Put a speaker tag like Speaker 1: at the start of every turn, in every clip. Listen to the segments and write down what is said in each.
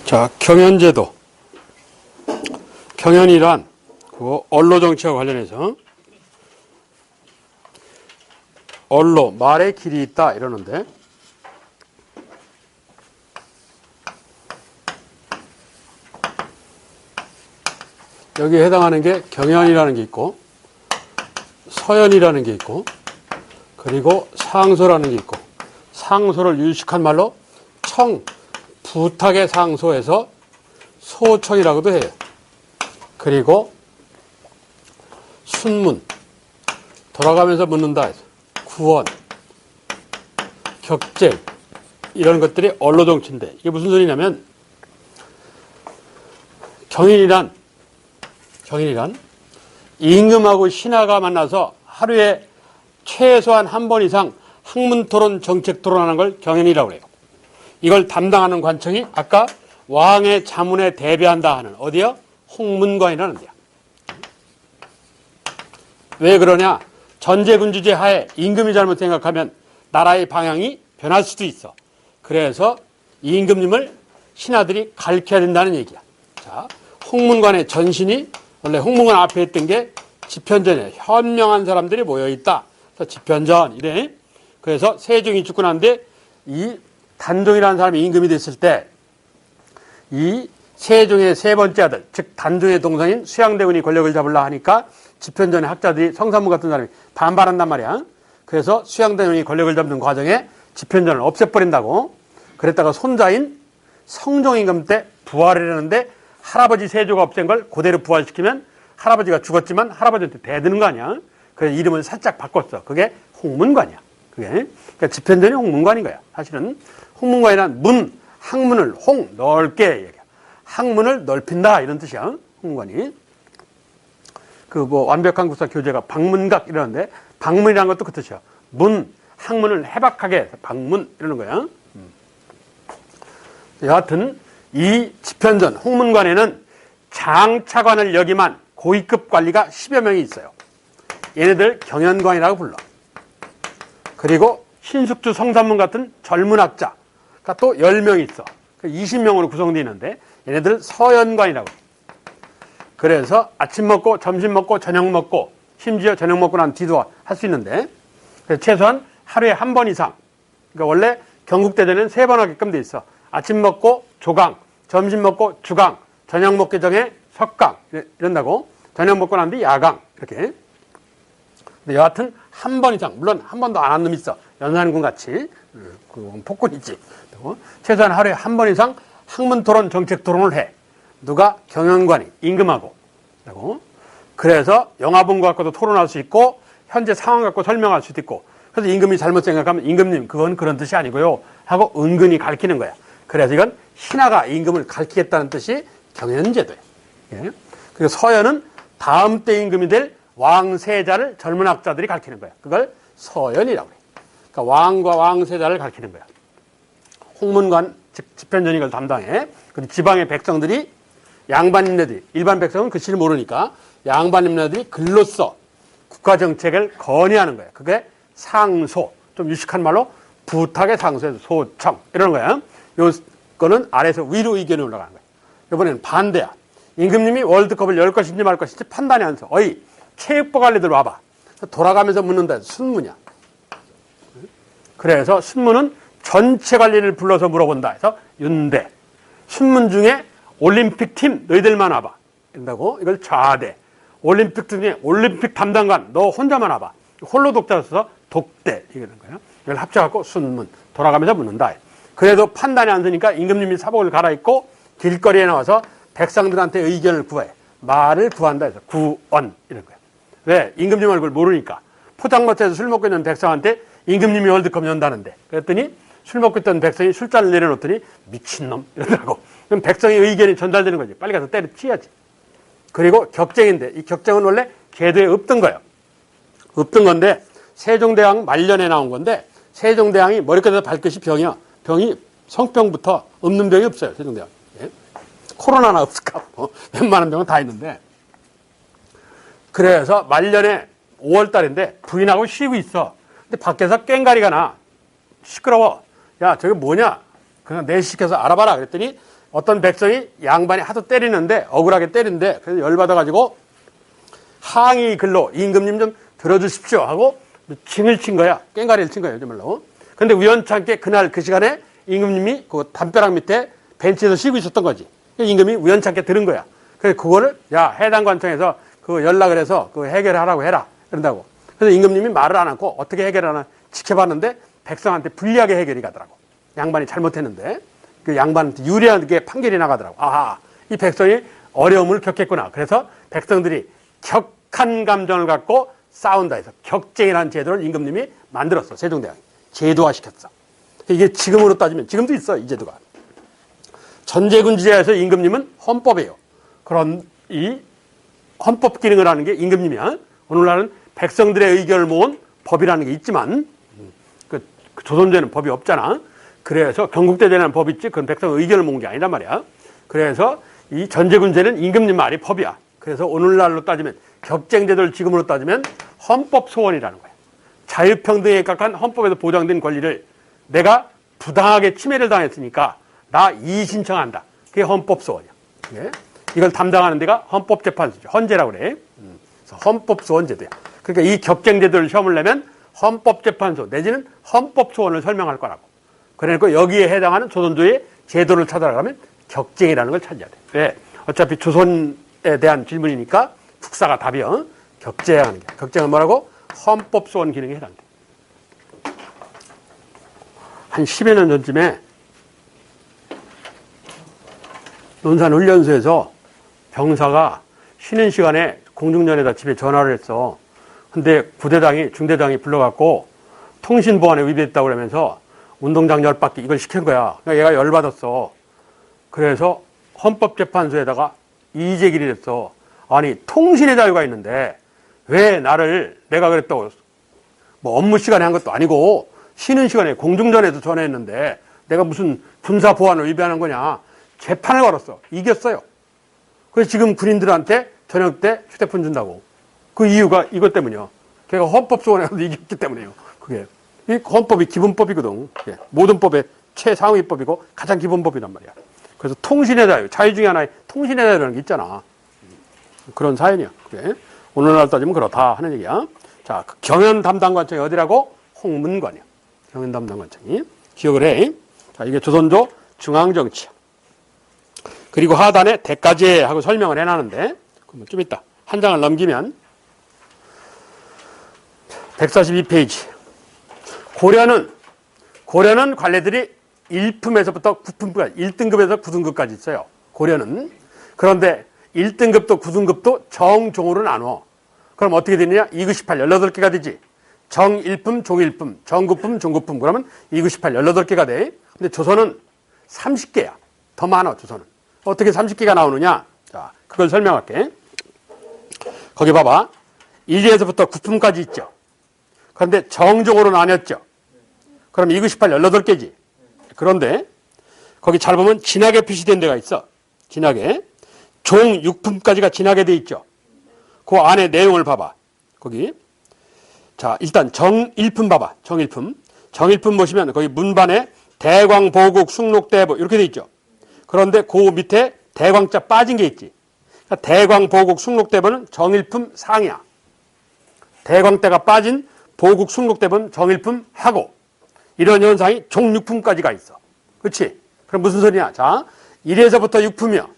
Speaker 1: 자, 경연제도. 경연이란 그 언로 정치와 관련해서 언로, 말의 길이 있다 이러는데, 여기에 해당하는 게 경연이라는 게 있고, 서연이라는 게 있고, 그리고 상소라는 게 있고, 상소를 유식한 말로 청, 부탁의 상소에서 소청이라고도 해요. 그리고 순문, 돌아가면서 묻는다 해서 구원, 격쟁, 이런 것들이 언로정치인데, 이게 무슨 소리냐면, 경인이란 임금하고 신하가 만나서 하루에 최소한 한 번 이상 학문토론, 정책토론하는 걸 경연이라고 해요. 이걸 담당하는 관청이 아까 왕의 자문에 대비한다 하는 어디요? 홍문관이라는 데야. 왜 그러냐? 전제군주제 하에 임금이 잘못 생각하면 나라의 방향이 변할 수도 있어. 그래서 이 임금님을 신하들이 가르쳐야 된다는 얘기야. 자, 홍문관의 전신이 원래 홍문관 앞에 있던 게 집현전에 현명한 사람들이 모여있다. 그래서 집현전 이래. 그래서 세종이 죽고 난데 이 단종이라는 사람이 임금이 됐을 때 이 세종의 세 번째 아들, 즉 단종의 동생인 수양대군이 권력을 잡으려 하니까 집현전의 학자들이 성삼문 같은 사람이 반발한단 말이야. 그래서 수양대군이 권력을 잡는 과정에 집현전을 없애버린다고. 그랬다가 손자인 성종임금 때 부활을 했는데 할아버지 세조가 없앤 걸 그대로 부활시키면 할아버지가 죽었지만 할아버지한테 대드는 거 아니야. 그래서 이름을 살짝 바꿨어. 그게 홍문관이야. 그러니까 집현전이 홍문관인 거야. 사실은 홍문관이란 문, 학문을 넓게 얘기해. 학문을 넓힌다 이런 뜻이야. 홍문관이. 그 완벽한 국사 교재가 방문각 이러는데 방문이라는 것도 그 뜻이야. 문, 학문을 해박하게 방문 이러는 거야. 여하튼 이 집현전 홍문관에는 장차관을 역임한 고위급 관리가 10여 명이 있어요. 얘네들 경연관이라고 불러. 그리고 신숙주 성삼문 같은 젊은 학자가 또 10명 있어. 20명으로 구성되어 있는데 얘네들 서연관이라고. 그래서 아침 먹고 점심 먹고 저녁 먹고 심지어 저녁 먹고 난 뒤도 할 수 있는데, 그래서 최소한 하루에 한 번 이상, 그러니까 원래 경국대전에는 3번 하게끔 돼 있어. 아침 먹고 조강, 점심 먹고 주강, 저녁 먹기 전에 석강 이런다고. 저녁 먹고 난 뒤 야강 이렇게. 근데 여하튼 한 번 이상, 물론 한 번도 안 한 놈 있어. 연산군 같이 그 폭군이지. 최소한 하루에 한 번 이상 학문토론, 정책토론을 해. 누가? 경연관이 임금하고. 그래서 영화본 거 갖고도 토론할 수 있고 현재 상황 갖고 설명할 수도 있고. 그래서 임금이 잘못 생각하면 임금님 그건 그런 뜻이 아니고요 하고 은근히 가르치는 거야. 그래서 이건 신하가 임금을 가르치겠다는 뜻이 경연제도예요. 예? 그리고 서연은 다음 때 임금이 될 왕세자를 젊은 학자들이 가르치는 거야. 그걸 서연이라고 해. 그러니까 왕과 왕세자를 가르치는 거야. 홍문관, 즉 집현전이 이걸 담당해. 그리고 지방의 백성들이, 양반인네들이, 일반 백성은 글씨를 모르니까 양반인네들이 글로써 국가정책을 건의하는 거야. 그게 상소, 좀 유식한 말로 부탁의 상소에서 소청 이러는 거야. 요거는 아래에서 위로 의견이 올라가는 거야. 이번에는 반대야. 임금님이 월드컵을 열 것인지 말 것인지 판단이 안 서. 어이, 체육부 관리들 와봐. 돌아가면서 묻는다. 순문이야. 그래서 순문은 전체 관리를 불러서 물어본다 해서 윤대. 순문 중에 올림픽 팀 너희들만 와봐. 이런다고. 이걸 좌대. 올림픽 중에 올림픽 담당관 너 혼자만 와봐. 홀로 독자를 써서 독대. 이러는 거예요. 이걸 합쳐갖고 순문. 돌아가면서 묻는다. 그래도 판단이 안 되니까 임금님이 사복을 갈아입고 길거리에 나와서 백성들한테 의견을 구해. 말을 구한다 해서 구언. 이런 거예요. 왜? 임금님 얼굴 모르니까. 포장마차에서 술 먹고 있는 백성한테 임금님이 월드컵 연다는데. 그랬더니 술 먹고 있던 백성이 술잔을 내려놓더니 미친놈 이러더라고. 그럼 백성의 의견이 전달되는 거지. 빨리 가서 때려치야지. 그리고 격쟁인데 이 격쟁은 원래 계도에 없던 거예요. 없던 건데 세종대왕 말년에 나온 건데 세종대왕이 머리끝에서 발끝이 병이야. 병이 성병부터 없는 병이 없어요. 세종대왕. 예? 코로나나 없을까? 웬만한 병은 다 있는데. 그래서 말년에 5월 달인데 부인하고 쉬고 있어. 근데 밖에서 꽹가리가 나. 시끄러워. 야, 저게 뭐냐? 그냥 내시켜서 알아봐라. 그랬더니 어떤 백성이 양반이 하도 때리는데, 억울하게 때리는데, 그래서 열받아가지고 항의 글로 임금님 좀 들어주십시오 하고 칭을 친 거야. 꽹가리를 친 거야, 요즘말로. 근데 우연찮게 그날 그 시간에 임금님이 그 담벼락 밑에 벤치에서 쉬고 있었던 거지. 임금이 우연찮게 들은 거야. 그래서 그거를, 야, 해당관청에서 그 연락을 해서 그 해결하라고 해라. 그런다고. 그래서 임금님이 말을 안 하고 어떻게 해결하나 지켜봤는데 백성한테 불리하게 해결이 가더라고. 양반이 잘못했는데 그 양반한테 유리하게 판결이 나가더라고. 아하, 이 백성이 어려움을 겪겠구나. 그래서 백성들이 격한 감정을 갖고 싸운다 해서 격쟁이라는 제도를 임금님이 만들었어. 세종대왕이. 제도화시켰어. 이게 지금으로 따지면 지금도 있어, 이 제도가. 전제군주제에서 임금님은 헌법이에요. 그런 이 헌법 기능을 하는 게 임금님이야. 오늘날은 백성들의 의견을 모은 법이라는 게 있지만 그 조선제는 법이 없잖아. 그래서 경국대제는 법이 있지. 그건 백성 의견을 모은 게 아니란 말이야. 그래서 이 전제군제는 임금님 말이 법이야. 그래서 오늘날로 따지면 격쟁제도를 지금으로 따지면 헌법 소원이라는 거야. 자유평등에 각한 헌법에서 보장된 권리를 내가 부당하게 침해를 당했으니까 나 이의 신청한다. 그게 헌법 소원이야. 예? 이걸 담당하는 데가 헌법재판소죠. 헌재라고 그래. 그래서 헌법소원제도야. 그러니까 이 격쟁제도를 시험을 내면 헌법재판소 내지는 헌법소원을 설명할 거라고. 그러니까 여기에 해당하는 조선조의 제도를 찾아가면 격쟁이라는 걸 찾아야 돼. 왜? 어차피 조선에 대한 질문이니까 국사가 답이요. 격쟁하는 게. 격쟁은 뭐라고? 헌법소원 기능에 해당돼. 한 10여 년 전쯤에 논산훈련소에서 병사가 쉬는 시간에 공중전에다 집에 전화를 했어. 근데 부대장이, 중대장이 불러갖고 통신보안에 위배했다고 그러면서 운동장 10바퀴 이걸 시킨 거야. 그러니까 얘가 열받았어. 그래서 헌법재판소에다가 이의제기를 했어. 아니, 통신의 자유가 있는데 왜 나를 내가 그랬다고 뭐 업무 시간에 한 것도 아니고 쉬는 시간에 공중전에서 전화했는데 내가 무슨 군사보안을 위배하는 거냐. 재판을 걸었어. 이겼어요. 그래서 지금 군인들한테 저녁 때 휴대폰 준다고. 그 이유가 이것 때문이요. 걔가 헌법소원에서 이겼기 때문이에요. 그게. 이 헌법이 기본법이거든. 모든 법의 최상위법이고 가장 기본법이란 말이야. 그래서 통신의 자유, 자유 중에 하나의 통신의 자유라는 게 있잖아. 그런 사연이야. 그게. 오늘날 따지면 그렇다 하는 얘기야. 자, 경연 담당관청이 어디라고? 홍문관이야. 경연 담당관청이. 기억을 해. 자, 이게 조선조 중앙정치야. 그리고 하단에 대가제 하고 설명을 해놨는데, 그러면 좀 이따 한 장을 넘기면 142페이지. 고려는 관례들이 1품에서부터 9품까지, 1등급에서 9등급까지 있어요. 고려는. 그런데 1등급도 9등급도 정종으로 나눠. 그럼 어떻게 되느냐? 298, 18개가 되지. 정 1품, 종 1품, 정 9품, 종 9품. 그러면 298, 18개가 돼. 근데 조선은 30개야. 더 많아, 조선은. 어떻게 30개가 나오느냐? 자, 그걸 설명할게. 거기 봐봐. 1에서부터 9품까지 있죠. 그런데 정종으로 나뉘었죠. 그럼 298, 18개지. 그런데 거기 잘 보면 진하게 표시된 데가 있어. 진하게. 종 6품까지가 진하게 돼 있죠. 그 안에 내용을 봐봐. 거기. 자, 일단 정 1품 봐봐. 정 1품. 정 1품 보시면 거기 문반에 대광, 보국, 숭록대보 이렇게 돼 있죠. 그런데 그 밑에 대광자 빠진 게 있지. 그러니까 대광, 보국, 숭록대보는 정일품 상이야. 대광대가 빠진 보국, 숭록대보는 정일품 하고 이런 현상이 종 6품까지가 있어. 그렇지? 그럼 무슨 소리냐? 자, 1에서부터 6품이야.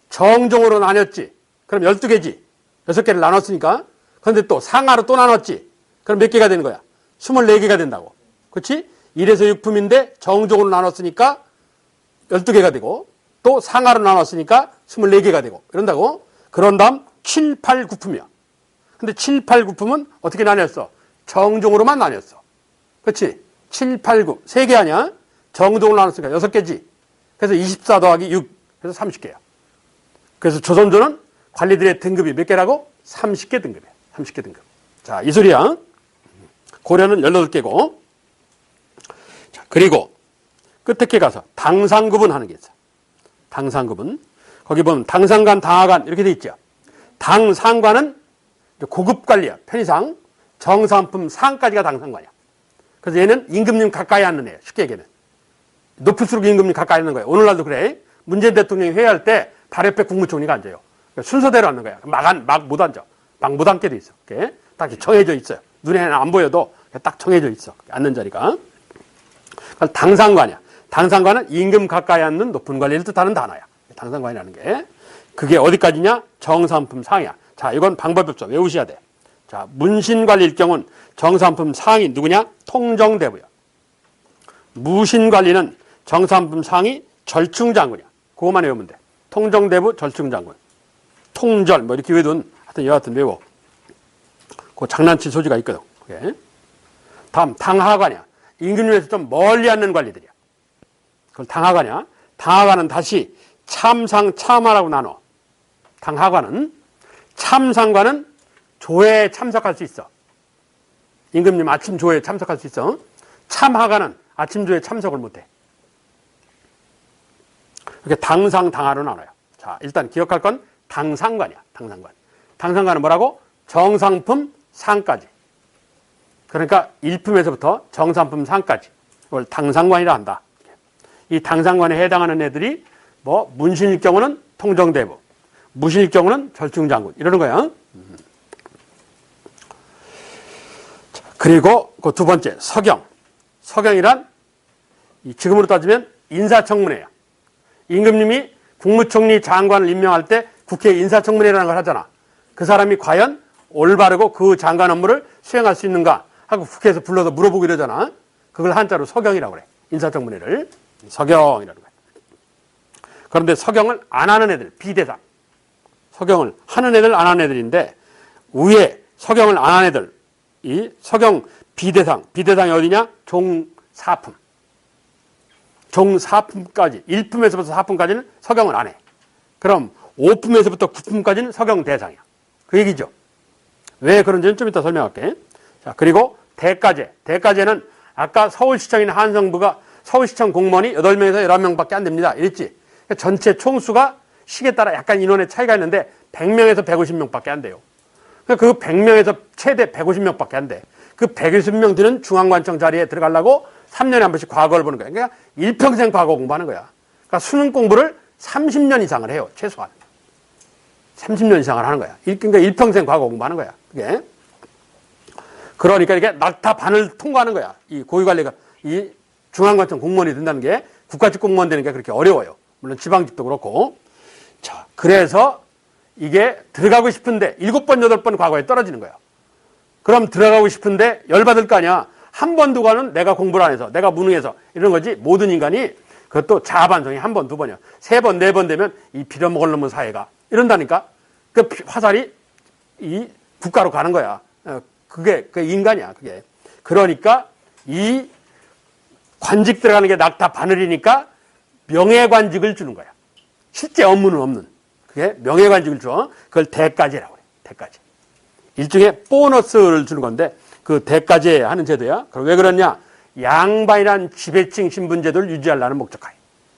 Speaker 1: 정종으로 나눴지. 그럼 12개지. 6개를 나눴으니까. 그런데 또 상하로 또 나눴지. 그럼 몇 개가 되는 거야? 24개가 된다고. 그렇지? 1에서 6품인데 정종으로 나눴으니까 12개가 되고 또 상하로 나눴으니까 24개가 되고 이런다고. 그런 다음 7, 8, 9품이야. 근데 7, 8, 9품은 어떻게 나뉘었어? 정종으로만 나뉘었어. 그렇지? 7, 8, 9. 3개 아니야? 정종으로 나눴으니까 6개지. 그래서 24 더하기 6. 그래서 30개야. 그래서 조선조는 관리들의 등급이 몇 개라고? 30개 등급이야. 30개 등급. 자, 이 소리야. 고려는 18개고. 자, 그리고 끝에 가서 당상구분 하는 게 있어. 당상구분. 거기 보면 당상관, 당하관 이렇게 돼 있죠. 당상관은 고급 관리야. 편의상. 정상품 상까지가 당상관이야. 그래서 얘는 임금님 가까이 앉는 애야. 쉽게 얘기하면. 높을수록 임금님 가까이 앉는 거야. 오늘날도 그래. 문재인 대통령이 회의할 때 바로 옆에 국무총리가 앉아요. 그러니까 순서대로 앉는 거야. 막 못 앉아. 막 못 앉게 돼 있어. 이렇게 딱 정해져 있어요. 눈에는 안 보여도 딱 정해져 있어. 앉는 자리가. 그럼 당상관이야. 당상관은 임금 가까이 앉는 높은 관리를 뜻하는 단어야. 당상관이라는 게. 그게 어디까지냐? 정사은품 상이야. 자, 이건 방법이 없어. 외우셔야 돼. 자, 문신관리일 경우는 정사은품 상이 누구냐? 통정대부야. 무신관리는 정사은품 상이 절충장군이야. 그것만 외우면 돼. 통정대부, 절충장군. 통절, 뭐 이렇게 외우든 하여튼 여하튼 외워. 그 장난칠 소지가 있거든. 그게. 다음, 당하관이야. 임금님에서 좀 멀리 앉는 관리들이야. 그걸 당하관이야. 당하관은 다시 참상, 참하라고 나눠. 당하관은 참상관은 조회에 참석할 수 있어. 임금님 아침 조회에 참석할 수 있어. 참하관은 아침 조회에 참석을 못해. 이렇게 당상, 당하로 나눠요. 자, 일단 기억할 건 당상관이야. 당상관. 당상관은 뭐라고? 정상품 상까지. 그러니까 일품에서부터 정상품 상까지. 이걸 당상관이라 한다. 이 당상관에 해당하는 애들이 뭐 문신일 경우는 통정대부, 무신일 경우는 절충장군 이러는 거야. 그리고 그 두 번째 서경. 서경이란 지금으로 따지면 인사청문회야. 임금님이 국무총리 장관을 임명할 때 국회 인사청문회라는 걸 하잖아. 그 사람이 과연 올바르고 그 장관 업무를 수행할 수 있는가 하고 국회에서 불러서 물어보고 이러잖아. 그걸 한자로 서경이라고 그래. 인사청문회를. 서경이라는 거야. 그런데 서경을 안 하는 애들, 비대상. 서경을 하는 애들, 안 하는 애들인데 위에 서경을 안 하는 애들, 이 서경 비대상. 비대상이 어디냐? 종사품. 종사품까지, 1품에서부터 4품까지는 서경을 안 해. 그럼 5품에서부터 9품까지는 서경 대상이야. 그 얘기죠. 왜 그런지는 좀 이따 설명할게. 자, 그리고 대가제. 대가제는 아까 서울시청인 한성부가 서울시청 공무원이 8명에서 11명밖에 안 됩니다. 이랬지. 전체 총수가 시기에 따라 약간 인원의 차이가 있는데 100명에서 150명밖에 안 돼요. 그 100명에서 최대 150명밖에 안 돼. 그 150명 드는 중앙관청 자리에 들어가려고 3년에 한 번씩 과거를 보는 거야. 그러니까 일평생 과거 공부하는 거야. 그러니까 수능 공부를 30년 이상을 해요. 최소한. 30년 이상을 하는 거야. 그러니까 일평생 과거 공부하는 거야. 그게. 그러니까 이게 낙타 반을 통과하는 거야. 이 고위관리가, 이 중앙관청 공무원이 된다는 게 국가직 공무원 되는 게 그렇게 어려워요. 물론 지방직도 그렇고. 자, 그래서 이게 들어가고 싶은데 7번, 8번 과거에 떨어지는 거야. 그럼 들어가고 싶은데 열받을 거 아니야. 한 번, 두 번은 내가 공부를 안 해서, 내가 무능해서 이런 거지. 모든 인간이 그것도 자반성이 한 번, 두 번이야. 3번, 4번 되면 이 빌어먹을 놈의 사회가 이런다니까. 그 화살이 이 국가로 가는 거야. 그게 그 인간이야. 그게. 그러니까 이 관직 들어가는 게 낙타 바늘이니까 명예관직을 주는 거야. 실제 업무는 없는. 그게 명예관직을 줘. 그걸 대가제라고 그래. 대가제. 일종의 보너스를 주는 건데 그 대가제 하는 제도야. 그럼 왜 그러냐? 양반이란 지배층 신분제도를 유지하려는 목적하에.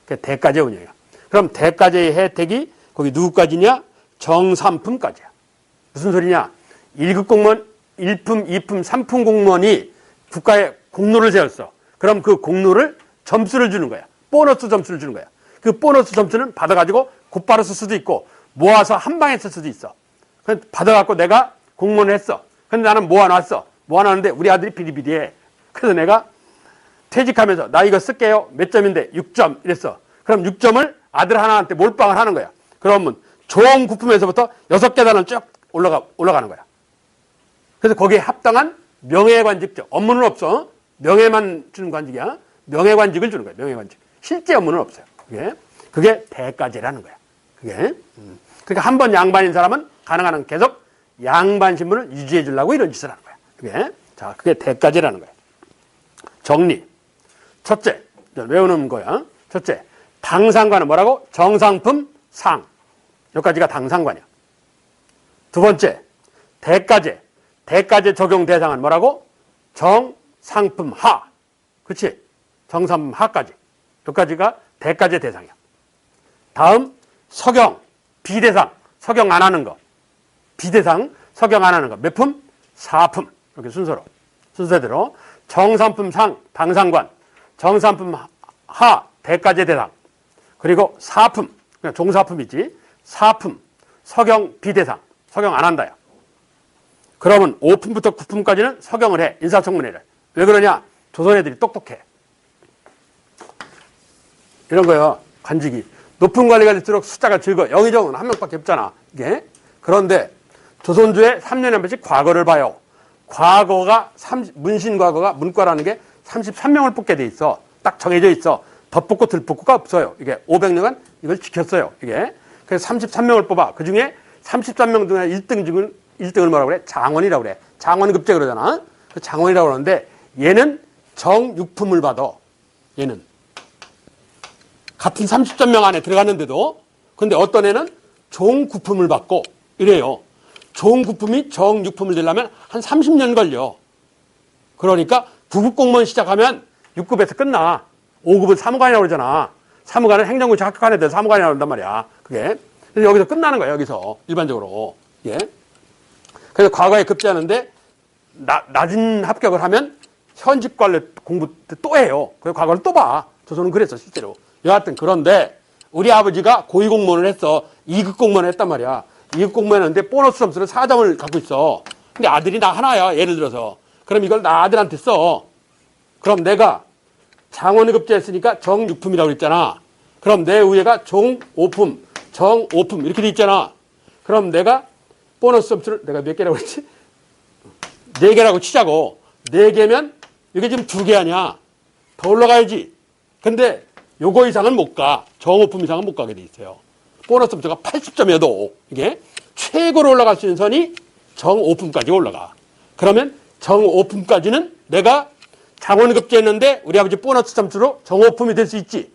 Speaker 1: 그게 대가제 운영이야. 그럼 대가제의 혜택이 거기 누구까지냐? 정삼품까지야. 무슨 소리냐? 1급 공무원, 1품, 2품, 3품 공무원이 국가에 공로를 세웠어. 그럼 그 공로를 점수를 주는 거야. 보너스 점수를 주는 거야. 그 보너스 점수는 받아가지고 곧바로 쓸 수도 있고 모아서 한 방에 쓸 수도 있어. 받아갖고 내가 공무원을 했어. 근데 나는 모아놨어. 모아놨는데 우리 아들이 비리비리해. 그래서 내가 퇴직하면서 나 이거 쓸게요. 몇 점인데 6점 이랬어. 그럼 6점을 아들 하나한테 몰빵을 하는 거야. 그러면 종 9품에서부터 6계단을 쭉 올라가는 거야. 그래서 거기에 합당한 명예관직죠. 업무는 없어. 명예만 주는 관직이야. 명예관직을 주는 거야. 명예관직. 실제 업무는 없어요. 그게 대가제라는 거야. 그게. 그러니까 한 번 양반인 사람은 가능한 한 계속 양반 신분을 유지해 주려고 이런 짓을 하는 거야. 그게. 자, 그게 대가제라는 거야. 정리. 첫째, 외우는 거야. 첫째, 당상관은 뭐라고? 정상품 상. 여기까지가 당상관이야. 두 번째, 대가제. 대가제 적용 대상은 뭐라고? 정상품 하. 그치? 정상품 하까지. 여기까지가 대가제 대상이야. 다음, 서경. 비대상. 서경 안 하는 거. 비대상. 서경 안 하는 거. 몇 품? 4품. 이렇게 순서로. 순서대로. 정상품 상. 당상관. 정상품 하. 대가제 대상. 그리고 사품, 그냥 종사품이지. 사품, 서경 비대상, 서경 안 한다요. 그러면 5품부터 9품까지는 서경을 해. 인사청문회를. 왜 그러냐? 조선 애들이 똑똑해. 이런 거요. 관직이. 높은 관리가 될수록 숫자가 적어. 영의정은 한 명밖에 없잖아. 이게. 그런데 조선조에 3년에 한 번씩 과거를 봐요. 과거가 문신 과거가 문과라는 게 33명을 뽑게 돼 있어. 딱 정해져 있어. 더 뽑고 덜 뽑고가 없어요. 이게 500년간 이걸 지켰어요. 이게. 그래서 33명을 뽑아. 그 중에 33명 중에 1등을 뭐라고 그래? 장원이라고 그래. 장원급제 그러잖아. 그 장원이라고 그러는데 얘는 정육품을 받아. 얘는. 같은 33명 안에 들어갔는데도 근데 어떤 애는 종구품을 받고 이래요. 종구품이 정육품을 되려면 한 30년 걸려. 그러니까 9급 공무원 시작하면 6급에서 끝나. 5급은 사무관이라고 그러잖아. 사무관은 행정고시 합격한 애들 사무관이라고 한단 말이야. 그게. 그래서 여기서 끝나는 거야, 여기서. 일반적으로. 예. 그래서 과거에 급제하는데 낮은 합격을 하면 현직 관리 공부 또 해요. 그래서 과거를 또 봐. 조선은 그랬어, 실제로. 여하튼 그런데 우리 아버지가 고위공무원을 했어. 2급 공무원을 했단 말이야. 2급 공무원을 했는데 보너스 점수를 4점을 갖고 있어. 근데 아들이 나 하나야, 예를 들어서. 그럼 이걸 나 아들한테 써. 그럼 내가 장원을 급제했으니까 정육품이라고 그랬잖아. 그럼 내 위에가 종오품, 정오품 이렇게 돼 있잖아. 그럼 내가 보너스 점수를 내가 몇 개라고 했지? 4개라고 치자고. 4개면 이게 지금 2개 아니야. 더 올라가야지. 근데 요거 이상은 못 가. 정오품 이상은 못 가게 돼 있어요. 보너스 점수가 80점이어도 이게 최고로 올라갈 수 있는 선이 정오품까지 올라가. 그러면 정오품까지는 내가 장원을 급제했는데 우리 아버지 보너스 점수로 정오품이 될 수 있지.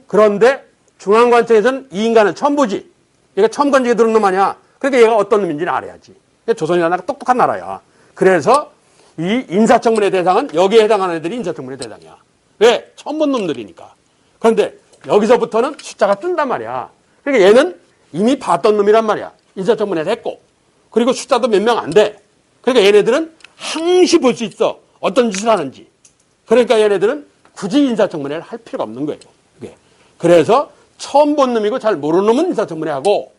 Speaker 1: 그런데 중앙관청에서는 이 인간을 처음 보지. 얘가 처음 건지게 들은 놈 아니야. 그러니까 얘가 어떤 놈인지는 알아야지. 조선이라는 나라가 똑똑한 나라야. 그래서 이 인사청문회 대상은 여기에 해당하는 애들이 인사청문회 대상이야. 왜? 처음 본 놈들이니까. 그런데 여기서부터는 숫자가 뜬단 말이야. 그러니까 얘는 이미 봤던 놈이란 말이야. 인사청문회를 했고. 그리고 숫자도 몇 명 안 돼. 그러니까 얘네들은 항시 볼 수 있어. 어떤 짓을 하는지. 그러니까 얘네들은 굳이 인사청문회를 할 필요가 없는 거예요. 그게. 그래서 처음 본 놈이고 잘 모르는 놈은 인사청문회 하고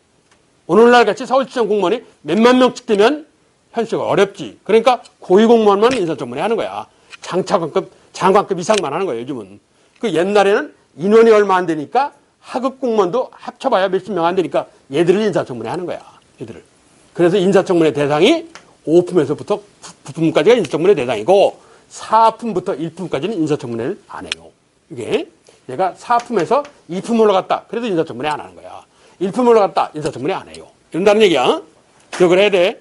Speaker 1: 오늘날 같이 서울시청 공무원이 몇만 명씩 되면 현실가 어렵지. 그러니까 고위공무원만 인사청문회 하는 거야. 장관급 이상만 하는 거예요, 요즘은. 그 옛날에는 인원이 얼마 안 되니까 하급 공무원도 합쳐봐야 몇십 명 안 되니까 얘들을 인사청문회 하는 거야, 얘들을. 그래서 인사청문회 대상이 5품에서부터 9품까지가 인사청문회 대상이고 4품부터 1품까지는 인사청문회를 안 해요. 이게 얘가 4품에서 2품 올라갔다. 그래도 인사청문회 안 하는 거야. 1품 올라갔다. 인사청문회 안 해요. 이런다는 얘기야. 기억을 해야 돼.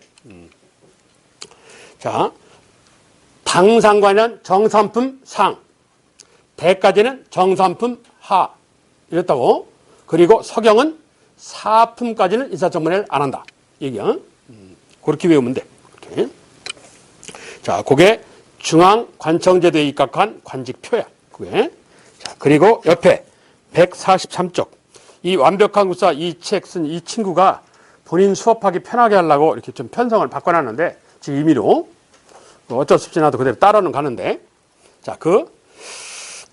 Speaker 1: 자, 당상관은 정삼품 상, 대까지는 정삼품 하 이랬다고. 그리고 서경은 4품까지는 인사청문회를 안 한다. 얘기야. 그렇게 외우면 돼. 그렇게. 자, 그게 중앙관청제도에 입각한 관직표야. 그게. 자, 그리고 옆에 143쪽. 이 완벽한 국사 이 책 쓴 이 친구가 본인 수업하기 편하게 하려고 이렇게 좀 편성을 바꿔놨는데, 지금 임의로. 어쩔 수 없이 나도 그대로 따라는 가는데. 자, 그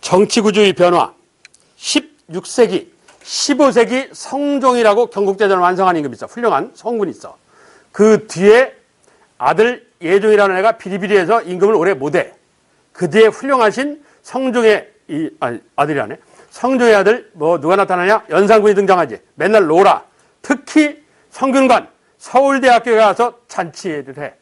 Speaker 1: 정치구조의 변화. 16세기, 15세기 성종이라고 경국대전을 완성한 임금이 있어. 훌륭한 성군이 있어. 그 뒤에 아들 예종이라는 애가 비리비리해서 임금을 오래 못해. 그 뒤에 훌륭하신 성종의 아들이라네. 성종의 아들 누가 나타나냐? 연산군이 등장하지. 맨날 놀아. 특히 성균관 서울대학교에 가서 잔치를 해.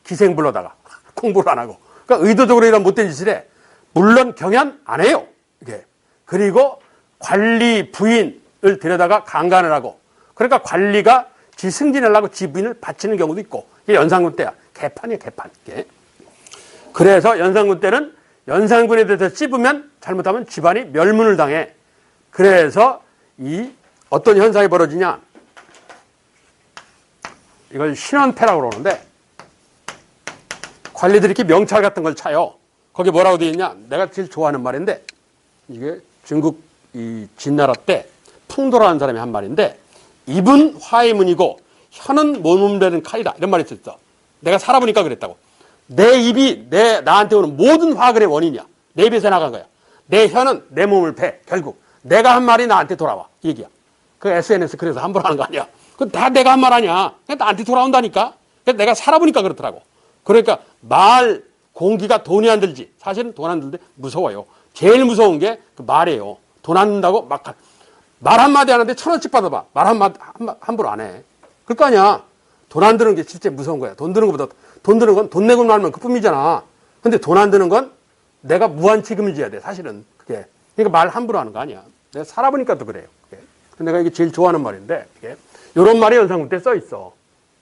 Speaker 1: 기생불러다가 공부를 안 하고. 그러니까 의도적으로 이런 못된 짓을 해. 물론 경연 안 해요. 이게. 그리고 관리 부인을 데려다가 강간을 하고. 그러니까 관리가 지 승진하려고 지 부인을 바치는 경우도 있고. 이게 연산군 때야. 개판이야, 개판. 이게. 그래서 연산군 때는 연산군에 대해서 찝으면 잘못하면 집안이 멸문을 당해. 그래서 이 어떤 현상이 벌어지냐. 이걸 신원패라고 그러는데 관리들이 이렇게 명찰 같은 걸 차요. 거기 뭐라고 되어 있냐. 내가 제일 좋아하는 말인데 이게 중국 이 진나라 때 풍도라는 사람이 한 말인데 입은 화의 문이고 혀는 몸음되는 칼이다. 이런 말이 있었어. 내가 살아보니까 그랬다고. 내 입이 나한테 오는 모든 화근의 원인이야. 내 입에서 나간 거야. 내 혀는 내 몸을 패. 결국 내가 한 말이 나한테 돌아와. 이 얘기야. 그 SNS 그래서 함부로 하는 거 아니야. 그건 다 내가 한 말 아니야. 그냥 나한테 돌아온다니까. 그래서 내가 살아보니까 그렇더라고. 그러니까 말 공기가 돈이 안 들지. 사실은 돈 안 들는데 무서워요. 제일 무서운 게 그 말이에요. 돈 안 든다고 막 말 한마디 하는데 1,000원씩 받아봐. 말 한마디 함부로 안 해. 그럴 거 아니야. 돈 안 드는 게 진짜 무서운 거야. 돈 드는 것보다 돈 드는 건 돈 내고 말면 그뿐이잖아. 근데 돈 안 드는 건 내가 무한 책임을 져야 돼. 사실은 그게. 그러니까 말 함부로 하는 거 아니야. 내가 살아보니까 또 그래요. 그게. 내가 이게 제일 좋아하는 말인데 이게. 이런 말이 연산군 때 써 있어.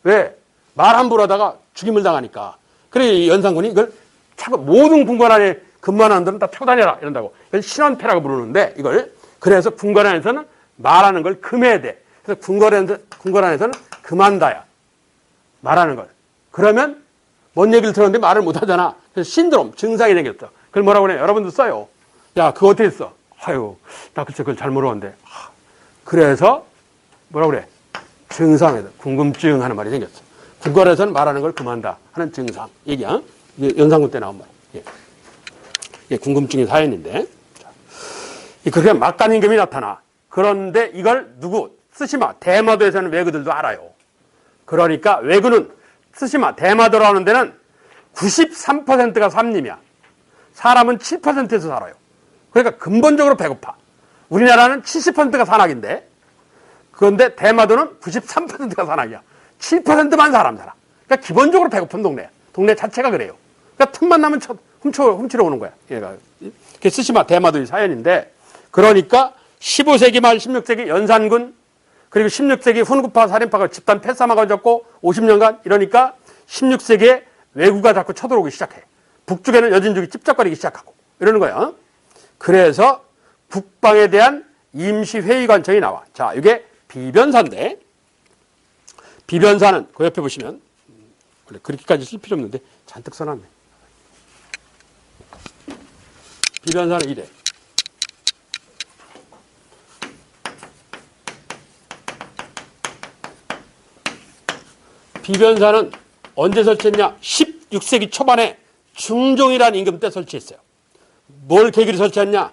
Speaker 1: 왜? 말 함부로 하다가 죽임을 당하니까. 그래 이 연산군이 이걸 차고 모든 군관 안에 근무하는 사람들은 다 차고 다녀라 이런다고. 이걸 신원패라고 부르는데 이걸 그래서 군관 안에서는 말하는 걸 금해야 돼. 그래서 군관 안에서는 금한다야. 말하는 걸. 그러면 뭔 얘기를 들었는데 말을 못 하잖아. 그래서 신드롬, 증상이 생겼어. 그걸 뭐라고 그래? 여러분도 써요. 야, 그거 어떻게 써? 아유, 나 글쎄 그걸 잘 모르는데. 그래서 뭐라고 그래? 증상에서 궁금증 하는 말이 생겼어. 군관에서는 말하는 걸 금한다 하는 증상. 얘기야. 이게 연산군 때 나온 말. 예. 이게 궁금증의 사연인데. 그렇게 막간 임금이 나타나. 그런데 이걸 누구? 스시마, 대마도에서는 왜그들도 알아요. 그러니까 왜그는 스시마, 대마도라는 데는 93%가 삼림이야. 사람은 7%에서 살아요. 그러니까 근본적으로 배고파. 우리나라는 70%가 산악인데, 그런데 대마도는 93%가 산악이야. 7%만 사람 살아. 그러니까 기본적으로 배고픈 동네야. 동네 자체가 그래요. 그러니까 틈만 나면 훔치러 오는 거야. 얘가. 그게 스시마 대마도의 사연인데, 그러니까 15세기 말 16세기 연산군, 그리고 16세기 훈구파 살인파가 집단 패싸움하고 졌고 50년간 이러니까 16세기에 왜구가 자꾸 쳐들어오기 시작해. 북쪽에는 여진족이 찝쩍거리기 시작하고 이러는 거야. 그래서 북방에 대한 임시회의관청이 나와. 자, 이게 비변사인데, 비변사는 그 옆에 보시면 원래 그렇게까지 쓸 필요 없는데 잔뜩 써놨네. 비변사는 이래. 비변사는 언제 설치했냐? 16세기 초반에 중종이라는 임금 때 설치했어요. 뭘 계기로 설치했냐?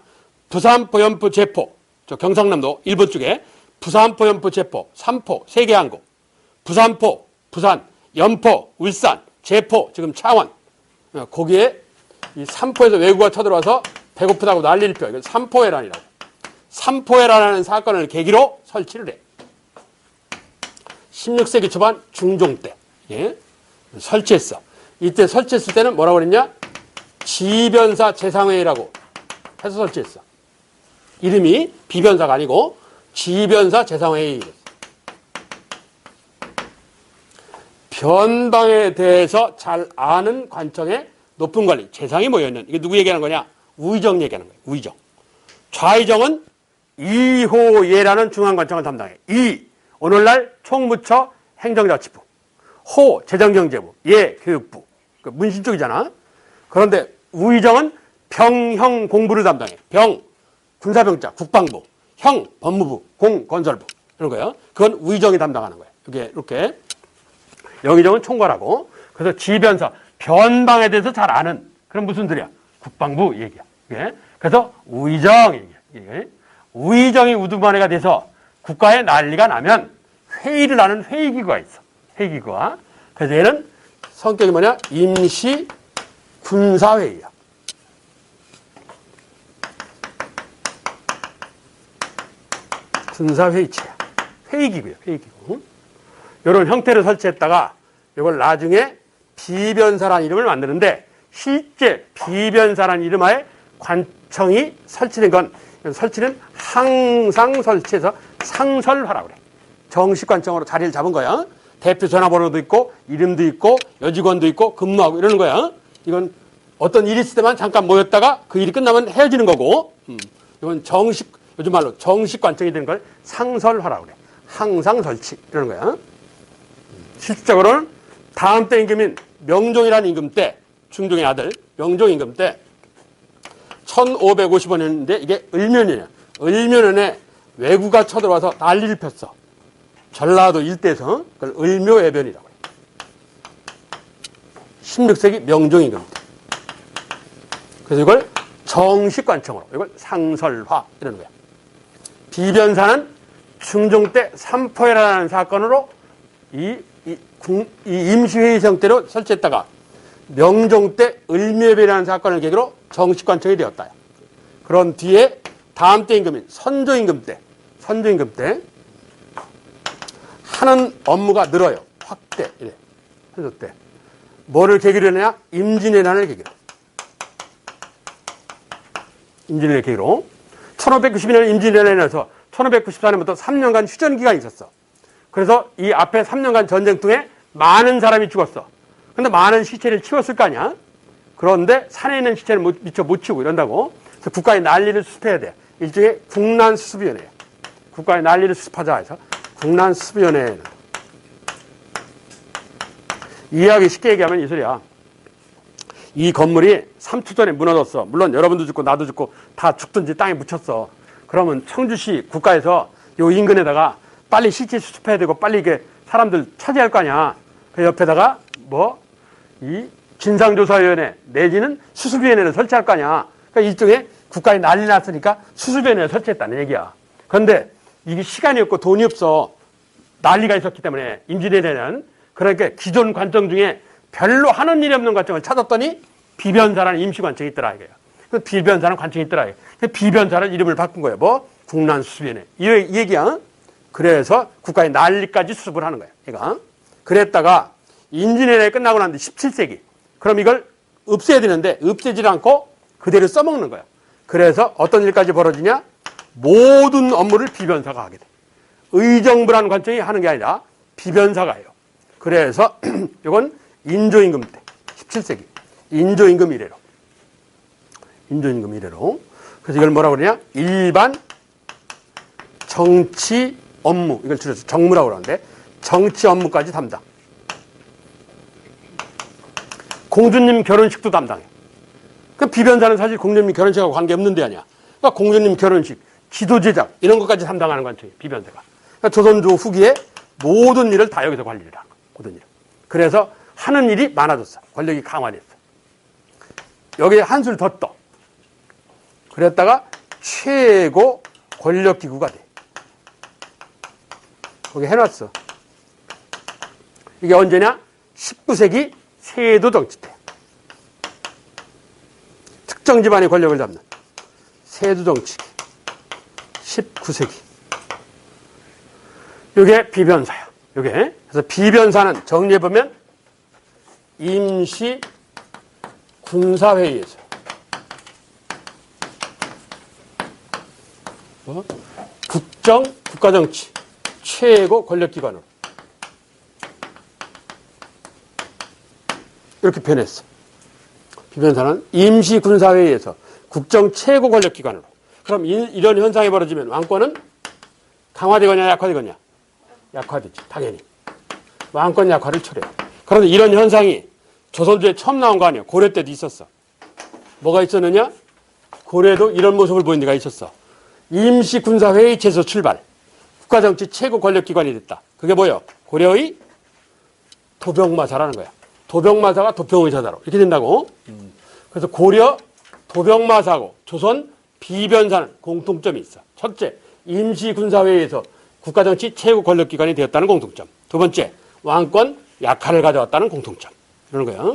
Speaker 1: 부산포연포 제포, 저 경상남도 일본 쪽에 부산포연포 제포, 삼포, 세 개 항구, 부산포, 부산, 연포, 울산, 제포, 지금 창원. 거기에 이 삼포에서 왜구가 쳐들어와서 배고프다고 난리를 펴. 이걸 삼포해란이라고. 삼포해란하는 사건을 계기로 설치를 해. 16세기 초반 중종 때 설치했어. 이때 설치했을 때는 뭐라고 그랬냐? 지변사 재상회의라고 해서 설치했어. 이름이 비변사가 아니고 지변사 재상회의. 변방에 대해서 잘 아는 관청의 높은 관리, 재상이 모여있는, 이게 누구 얘기하는 거냐? 우의정 얘기하는 거예요. 우의정. 좌의정은 이호예라는 중앙관청을 담당해. 오늘날 총무처 행정자치부, 호 재정경제부, 예 교육부, 문신 쪽이잖아. 그런데 우의정은 병형 공부를 담당해. 병 군사병자 국방부, 형 법무부, 공 건설부 이런 거예요. 그건 우의정이 담당하는 거예요. 이렇게 영의정은 총괄하고. 그래서 지변사 변방에 대해서 잘 아는 그런 무슨 소리야? 국방부 얘기야. 그래서 우의정 얘기야. 우의정이 우두머리가 돼서 국가에 난리가 나면 회의를 하는 회의기구가 있어. 회의기구가. 그래서 얘는 성격이 뭐냐? 임시 군사회의야. 군사회의체야. 회의기구야. 회의기구. 이런 형태를 설치했다가 이걸 나중에 비변사라는 이름을 만드는데, 실제 비변사라는 이름하에 관청이 설치된 건, 설치는 항상 설치해서 상설화라고 그래. 정식 관청으로 자리를 잡은 거야. 대표 전화번호도 있고 이름도 있고 여직원도 있고 근무하고 이러는 거야. 이건 어떤 일이 있을 때만 잠깐 모였다가 그 일이 끝나면 헤어지는 거고, 이건 정식, 요즘 말로 정식 관청이 되는 걸 상설화라고 그래. 항상 설치 이러는 거야. 실질적으로는 다음 때 임금인 명종이라는 임금 때, 중종의 아들 명종 임금 때 1550원이었는데 이게 을면이야. 을면에 왜구가 쳐들어와서 난리를 폈어. 전라도 일대에서. 그걸 을묘해변이라고 해요. 16세기 명종 임금 때. 그래서 이걸 정식관청으로, 이걸 상설화 이러는 거야. 비변사는 중종 때 삼포회라는 사건으로 이 임시회의 형태로 설치했다가 명종 때 을묘배라는 사건을 계기로 정식관청이 되었다. 그런 뒤에 다음 때 임금인 선조임금 때 하는 업무가 늘어요. 확대. 이래. 선조 때. 뭐를 계기로 했느냐? 임진왜란을 계기로. 임진왜란을 계기로. 1592년 임진왜란에서 1594년부터 3년간 휴전기간이 있었어. 그래서 이 앞에 3년간 전쟁 중에 많은 사람이 죽었어. 근데 많은 시체를 치웠을 거 아니야? 그런데 산에 있는 시체를 미처 못 치우고 이런다고. 그래서 국가의 난리를 수습해야 돼. 일종의 국난수습위원회. 국가의 난리를 수습하자 해서 국난수습위원회. 이해하기 쉽게 얘기하면 이 소리야. 이 건물이 3초 전에 무너졌어. 물론 여러분도 죽고 나도 죽고 다 죽든지 땅에 묻혔어. 그러면 청주시 국가에서 요 인근에다가 빨리 시체 수습해야 되고 빨리 이게 사람들 차지할 거 아니야. 그 옆에다가 이 진상조사위원회 내지는 수습위원회를 설치할 거 아니야. 그러니까 일종의 국가에 난리 났으니까 수습위원회를 설치했다는 얘기야. 그런데 이게 시간이 없고 돈이 없어. 난리가 있었기 때문에 임진왜란에는 그러니까 기존 관청 중에 별로 하는 일이 없는 관청을 찾았더니 비변사라는 임시관청이 있더라 이거야. 그 비변사라는 관청이 있더라. 비변사라는 이름을 바꾼 거예요. 국난수습위원회. 이 얘기야. 그래서 국가의 난리까지 수습을 하는 거야. 얘가. 그랬다가 임진왜란이 끝나고 난 뒤 17세기. 그럼 이걸 없애야 되는데 없애지 않고 그대로 써먹는 거야. 그래서 어떤 일까지 벌어지냐? 모든 업무를 비변사가 하게 돼. 의정부라는 관청이 하는 게 아니라 비변사가 해요. 그래서 이건 인조임금 때 17세기 인조임금 이래로 그래서 이걸 뭐라고 그러냐? 일반 정치 업무, 이걸 줄여서 정무라고 그러는데 정치 업무까지 담당. 공주님 결혼식도 담당해. 그 비변사는 사실 공주님 결혼식하고 관계없는 데 아니야. 그러니까 공주님 결혼식, 지도 제작 이런 것까지 담당하는 관청이 비변사가. 그러니까 조선조 후기에 모든 일을 다 여기서 관리를 한 거야. 모든 일. 그래서 하는 일이 많아졌어. 권력이 강화됐어. 여기에 한술 더 떠. 그랬다가 최고 권력기구가 돼. 거기 해놨어. 이게 언제냐? 19세기 세도 정치 때. 특정 집안의 권력을 잡는 세도 정치기. 19세기. 이게 비변사야. 이게. 그래서 비변사는 정리해보면 임시 군사회의에서 국정, 국가정치 최고 권력기관으로 이렇게 변했어. 비변사는 임시 군사회의에서 국정 최고 권력기관으로. 그럼 이런 현상이 벌어지면 왕권은 강화되거냐 약화되거냐? 약화되지. 당연히. 왕권 약화를 초래해. 그런데 이런 현상이 조선조에 처음 나온 거 아니야. 고려 때도 있었어. 뭐가 있었느냐? 고려에도 이런 모습을 보인 데가 있었어. 임시군사회의체에서 출발. 국가정치 최고 권력기관이 됐다. 그게 뭐예요? 고려의 도병마사라는 거야. 도병마사가 도평의사다로 이렇게 된다고. 그래서 고려 도병마사하고 조선 비변사는 공통점이 있어. 첫째, 임시군사회의에서 국가정치 최고 권력기관이 되었다는 공통점. 두 번째, 왕권 약화를 가져왔다는 공통점. 이러는 거야.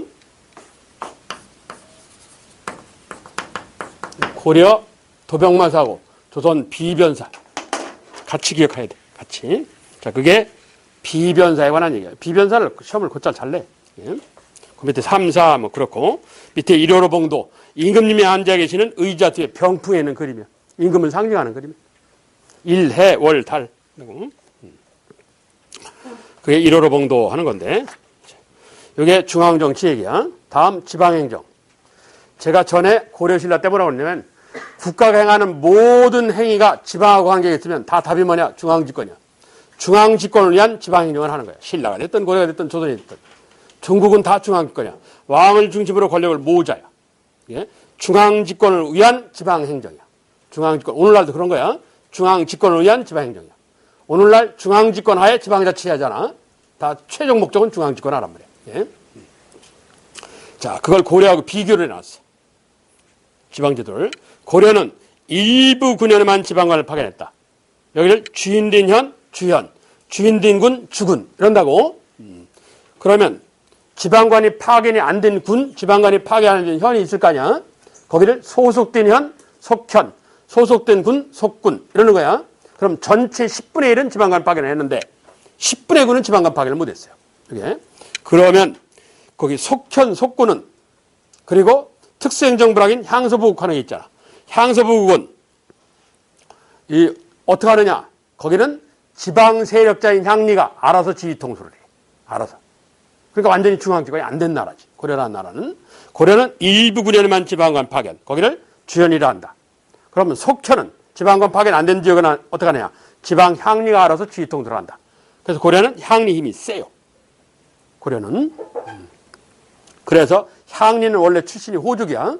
Speaker 1: 고려 도병마사하고 조선 비변사 같이 기억해야 돼. 같이. 자, 그게 비변사에 관한 얘기야. 비변사를 시험을 곧잘 잘 내. 예. 그 밑에 3, 4 뭐 그렇고 밑에 일요로봉도 임금님이 앉아 계시는 의자 뒤에 병풍에 있는 그림이야. 임금을 상징하는 그림이야. 일, 해, 월, 달. 그게 일요로봉도 하는 건데 이게 중앙정치 얘기야. 다음 지방행정. 제가 전에 고려신라 때 뭐라고 했냐면 국가가 행하는 모든 행위가 지방하고 관계가 있으면 다 답이 뭐냐? 중앙집권이야. 중앙집권을 위한 지방행정을 하는 거야. 신라가 됐든 고려가 됐든 조선이 됐든. 중국은 다 중앙집권이야. 왕을 중심으로 권력을 모으자야. 예? 중앙집권을 위한 지방행정이야. 중앙집권. 오늘날도 그런 거야. 중앙집권을 위한 지방행정이야. 오늘날 중앙집권 하에 지방자치 하잖아. 다 최종 목적은 중앙집권 하란 말이야. 예? 자, 그걸 고려하고 비교를 해놨어. 지방제도를. 고려는 일부 군현에만 지방관을 파견했다. 여기를 주인된 현, 주현, 주인된 군, 주군 이런다고. 그러면 지방관이 파견이 안 된 군, 지방관이 파견이 안 된 현이 있을 거 아니야. 거기를 소속된 현, 속현, 소속된 군, 속군 이러는 거야. 그럼 전체 10분의 1은 지방관 파견을 했는데 10분의 9는 지방관 파견을 못했어요. 이게. 그러면 거기 속현, 속군은 그리고 특수행정부라긴 향서부국하는 게 있잖아. 향서부국은 어떻게 하느냐. 거기는 지방 세력자인 향리가 알아서 지휘 통솔을 해. 알아서. 그러니까 완전히 중앙지권이 안 된 나라지. 고려라는 나라는. 고려는 일부 군에만 지방관 파견. 거기를 주현이라 한다. 그러면 속현은 지방관 파견 안 된 지역은 어떻게 하느냐. 지방 향리가 알아서 지휘 통솔을 한다. 그래서 고려는 향리 힘이 세요. 고려는. 그래서 향리는 원래 출신이 호족이야.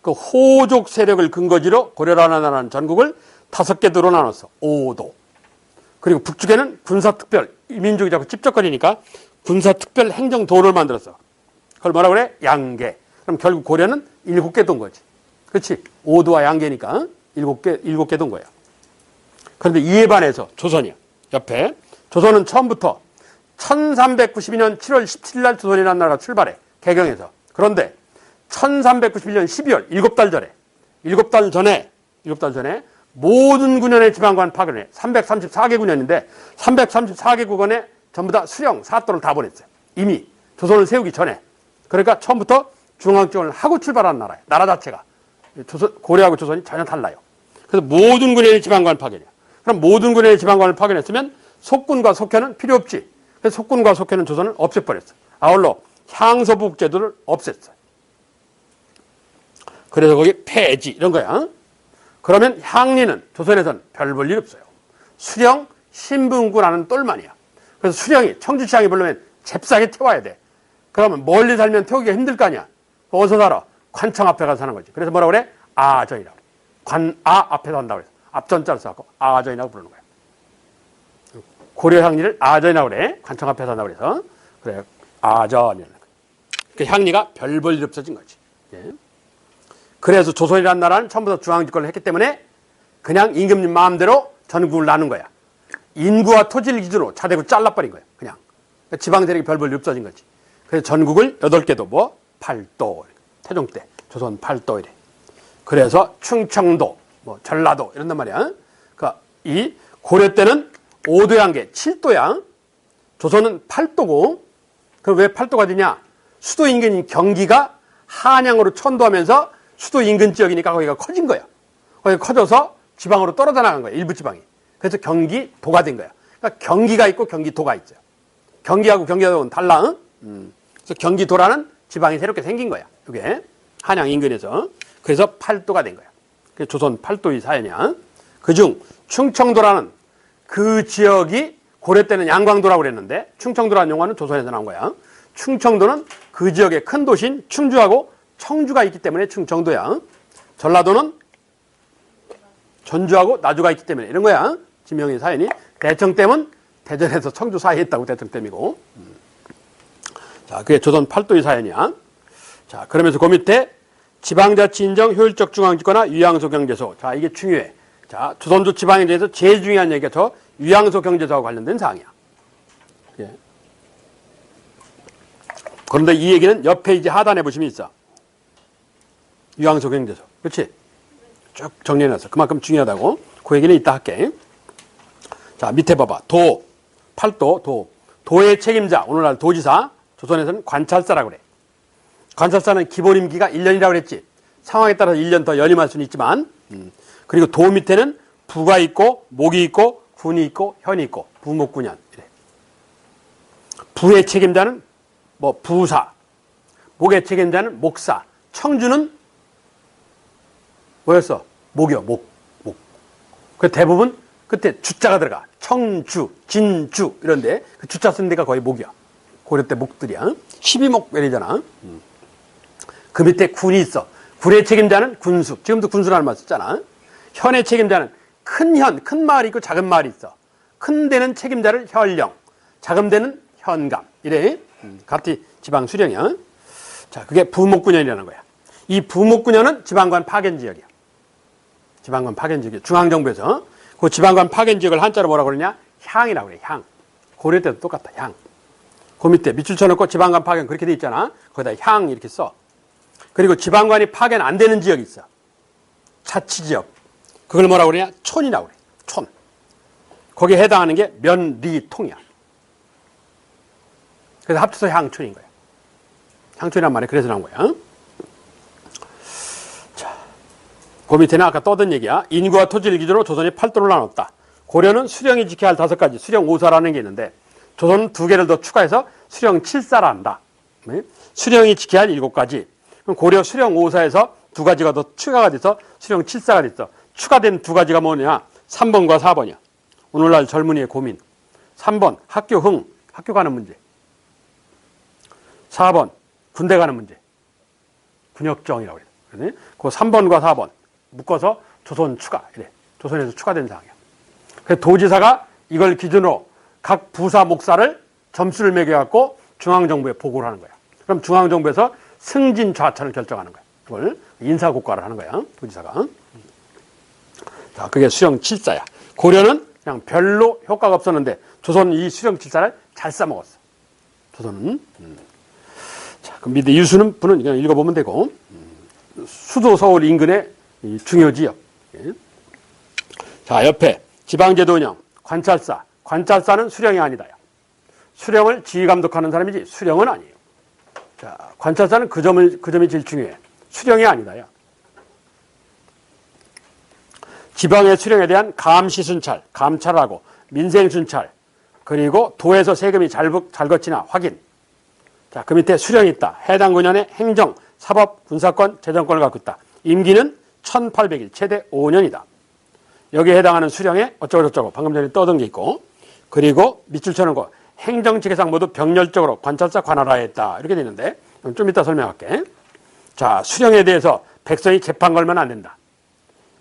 Speaker 1: 그 호족 세력을 근거지로 고려라는 나라는 전국을 5개 도로 나눴어. 5도. 그리고 북쪽에는 군사특별, 민족이 자꾸 찝쩍거리니까 군사특별 행정도를 만들었어. 그걸 뭐라 그래? 양계. 그럼 결국 고려는 7개 도인 거지. 그렇지? 5도와 양계니까 7개 도인 거야. 그런데 이에 반해서 조선이야. 옆에. 조선은 처음부터 1392년 7월 17일 날 조선이라는 나라가 출발해. 개경에서. 그런데 1391년 12월 7달 전에 모든 군현의 지방관 파견해. 334개 군현인데 334개 군현에 전부 다 수령, 사도를 다 보냈어요. 이미 조선을 세우기 전에. 그러니까 처음부터 중앙지원을 하고 출발한 나라예요. 나라 자체가. 고려하고 조선이 전혀 달라요. 그래서 모든 군현의 지방관 파견이야. 그럼 모든 군현의 지방관을 파견했으면 속군과 속현은 필요 없지. 그래서 속군과 속현은 조선을 없애버렸어. 아울러 향서부국 제도를 없앴어. 그래서 거기 폐지 이런 거야. 그러면 향리는 조선에선 별 볼 일 없어요. 수령, 신분구라는 똘만이야. 그래서 수령이 청주시장에 부르면 잽싸게 태워야 돼. 그러면 멀리 살면 태우기가 힘들 거 아니야. 어디서 살아? 관청 앞에 가서 사는 거지. 그래서 뭐라고 그래? 아전이라고. 관아 앞에 산다고 그래서 앞전자를 써갖고 아전이라고 부르는 거야. 고려 향리를 아전이라고 그래. 관청 앞에 산다고 그래서. 그래, 아전이라는 거야. 그 향리가 별 볼 일 없어진 거지. 예. 그래서 조선이라는 나라는 처음부터 중앙집권을 했기 때문에 그냥 임금님 마음대로 전국을 나눈 거야. 인구와 토지를 기준으로 차대고 잘라버린 거야. 그냥. 그러니까 지방 세력이 별 볼 일 없어진 거지. 그래서 전국을 8개도 뭐 8도, 태종 때 조선 8도 이래. 그래서 충청도, 뭐 전라도 이런단 말이야. 그러니까 이 고려 때는 5도 양계 7도야. 조선은 8도고. 그럼 왜 8도가 되냐? 수도 인근인 경기가 한양으로 천도하면서 수도 인근 지역이니까 거기가 커진 거야. 거기가 커져서 지방으로 떨어져 나간 거야. 일부 지방이. 그래서 경기도가 된 거야. 그러니까 경기가 있고 경기도가 있어요. 경기하고 경기도는 달라. 그래서 경기도라는 지방이 새롭게 생긴 거야. 이게 한양 인근에서. 그래서 8도가 된 거야. 그래서 조선 8도의 사연이야. 그중 충청도라는 그 지역이 고려 때는 양광도라고 그랬는데 충청도라는 용어는 조선에서 나온 거야. 충청도는 그 지역의 큰 도시인 충주하고 청주가 있기 때문에 충청도야. 전라도는 전주하고 나주가 있기 때문에 이런 거야. 지명의 사연이. 대청댐은 대전에서 청주 사이에 있다고 대청댐이고. 자, 그게 조선 8도의 사연이야. 자, 그러면서 그 밑에 지방자치 인정 효율적 중앙집권화 유양소 경제소. 자, 이게 중요해. 자, 조선조 지방에 대해서 제일 중요한 얘기가 저 유양소 경제소와 관련된 사항이야. 예. 그런데 이 얘기는 옆에 이제 하단에 보시면 있어. 유양소 경제소. 그렇지? 쭉 정리해놨어. 그만큼 중요하다고. 그 얘기는 이따 할게. 자, 밑에 봐봐. 도. 8도, 도. 도의 책임자. 오늘날 도지사. 조선에서는 관찰사라고 그래. 관찰사는 기본 임기가 1년이라고 그랬지. 상황에 따라서 1년 더 연임할 수는 있지만. 그리고 도 밑에는 부가 있고, 목이 있고, 군이 있고, 현이 있고. 부목군현. 이래. 부의 책임자는 뭐 부사. 목의 책임자는 목사. 청주는 뭐였어? 목이요, 목. 그 대부분 끝에 주자가 들어가. 청주, 진주, 이런데 그 주자 쓴 데가 거의 목이야. 고려 때 목들이야. 12목 이러잖아. 그 밑에 군이 있어. 군의 책임자는 군수. 지금도 군수라는 말 썼잖아. 현의 책임자는 큰 현, 큰 마을이 있고 작은 마을이 있어. 큰 데는 책임자를 현령, 작은 데는 현감. 이래. 같이 지방 수령이야. 자, 그게 부목군현이라는 거야. 이 부목군현은 지방관 파견 지역이야. 지방관 파견 지역이야. 중앙정부에서. 그 지방간 파견 지역을 한자로 뭐라고 그러냐? 향이라고 그래, 향. 고려 때도 똑같다, 향. 그 밑에 밑줄 쳐놓고 지방간 파견 그렇게 돼 있잖아. 거기다 향 이렇게 써. 그리고 지방관이 파견 안 되는 지역이 있어. 자치지역. 그걸 뭐라고 그러냐? 촌이라고 그래, 촌. 거기에 해당하는 게 면리통이야. 그래서 합쳐서 향촌인 거야. 향촌이란 말이 그래서 나온 거야. 자, 그 밑에는 아까 떠든 얘기야. 인구와 토지를 기준으로 조선이 8도를 나눴다. 고려는 수령이 지켜야 할 5가지, 수령 5사라는 게 있는데 조선은 2개를 더 추가해서 수령 7사라 한다. 수령이 지켜야 할 7가지. 그럼 고려 수령 5사에서 2가지가 더 추가가 돼서 수령 7사가 됐어. 추가된 2가지가 뭐냐? 3번과 4번이야. 오늘날 젊은이의 고민. 3번 학교 흥, 학교 가는 문제. 4번 군대 가는 문제. 군역정이라고 그래. 그 3번과 4번 묶어서 조선 추가. 이래. 조선에서 추가된 사항이야. 그래서 도지사가 이걸 기준으로 각 부사 목사를 점수를 매겨갖고 중앙정부에 보고를 하는 거야. 그럼 중앙정부에서 승진 좌천을 결정하는 거야. 그걸 인사고과를 하는 거야. 도지사가. 자, 그게 수령 7사야. 고려는 그냥 별로 효과가 없었는데 조선은 이 수령 7사를 잘 써먹었어. 조선은. 자, 그럼 밑에 유수는 분은 그냥 읽어보면 되고. 수도 서울 인근의 중요지역. 자, 옆에 지방제도 운영, 관찰사. 관찰사는 수령이 아니다. 수령을 지휘감독하는 사람이지 수령은 아니에요. 자, 관찰사는 그 점이 제일 중요해. 수령이 아니다. 지방의 수령에 대한 감시순찰, 감찰하고 민생순찰, 그리고 도에서 세금이 잘 거치나 확인. 자, 그 밑에 수령이 있다. 해당 군년에 행정, 사법, 군사권, 재정권을 갖고 있다. 임기는 1800일, 최대 5년이다. 여기에 해당하는 수령에 어쩌고저쩌고 방금 전에 떠든 게 있고, 그리고 밑줄 쳐놓은 거 행정직해상 모두 병렬적으로 관찰사 관할하에 했다. 이렇게 되는데 좀 이따 설명할게. 자, 수령에 대해서 백성이 재판 걸면 안 된다.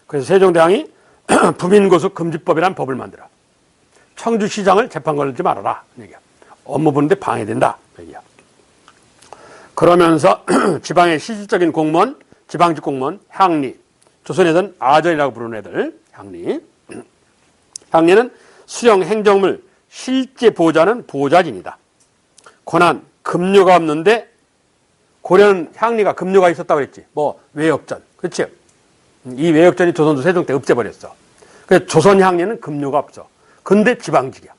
Speaker 1: 그래서 세종대왕이 부민고수 금지법이라는 법을 만들어. 청주시장을 재판 걸지 말아라. 얘기야. 업무 보는데 방해된다. 얘기야. 그러면서 지방의 실질적인 공무원, 지방직 공무원, 향리. 조선에서는 아전이라고 부르는 애들. 향리. 향리는 수령 행정물 실제 보좌는 보좌진이다. 권한, 급료가 없는데 고려는 향리가 급료가 있었다고 그랬지. 뭐 외역전. 그렇지? 이 외역전이 조선도 세종 때 없애버렸어. 그래서 조선 향리는 급료가 없어. 근데 지방직이야.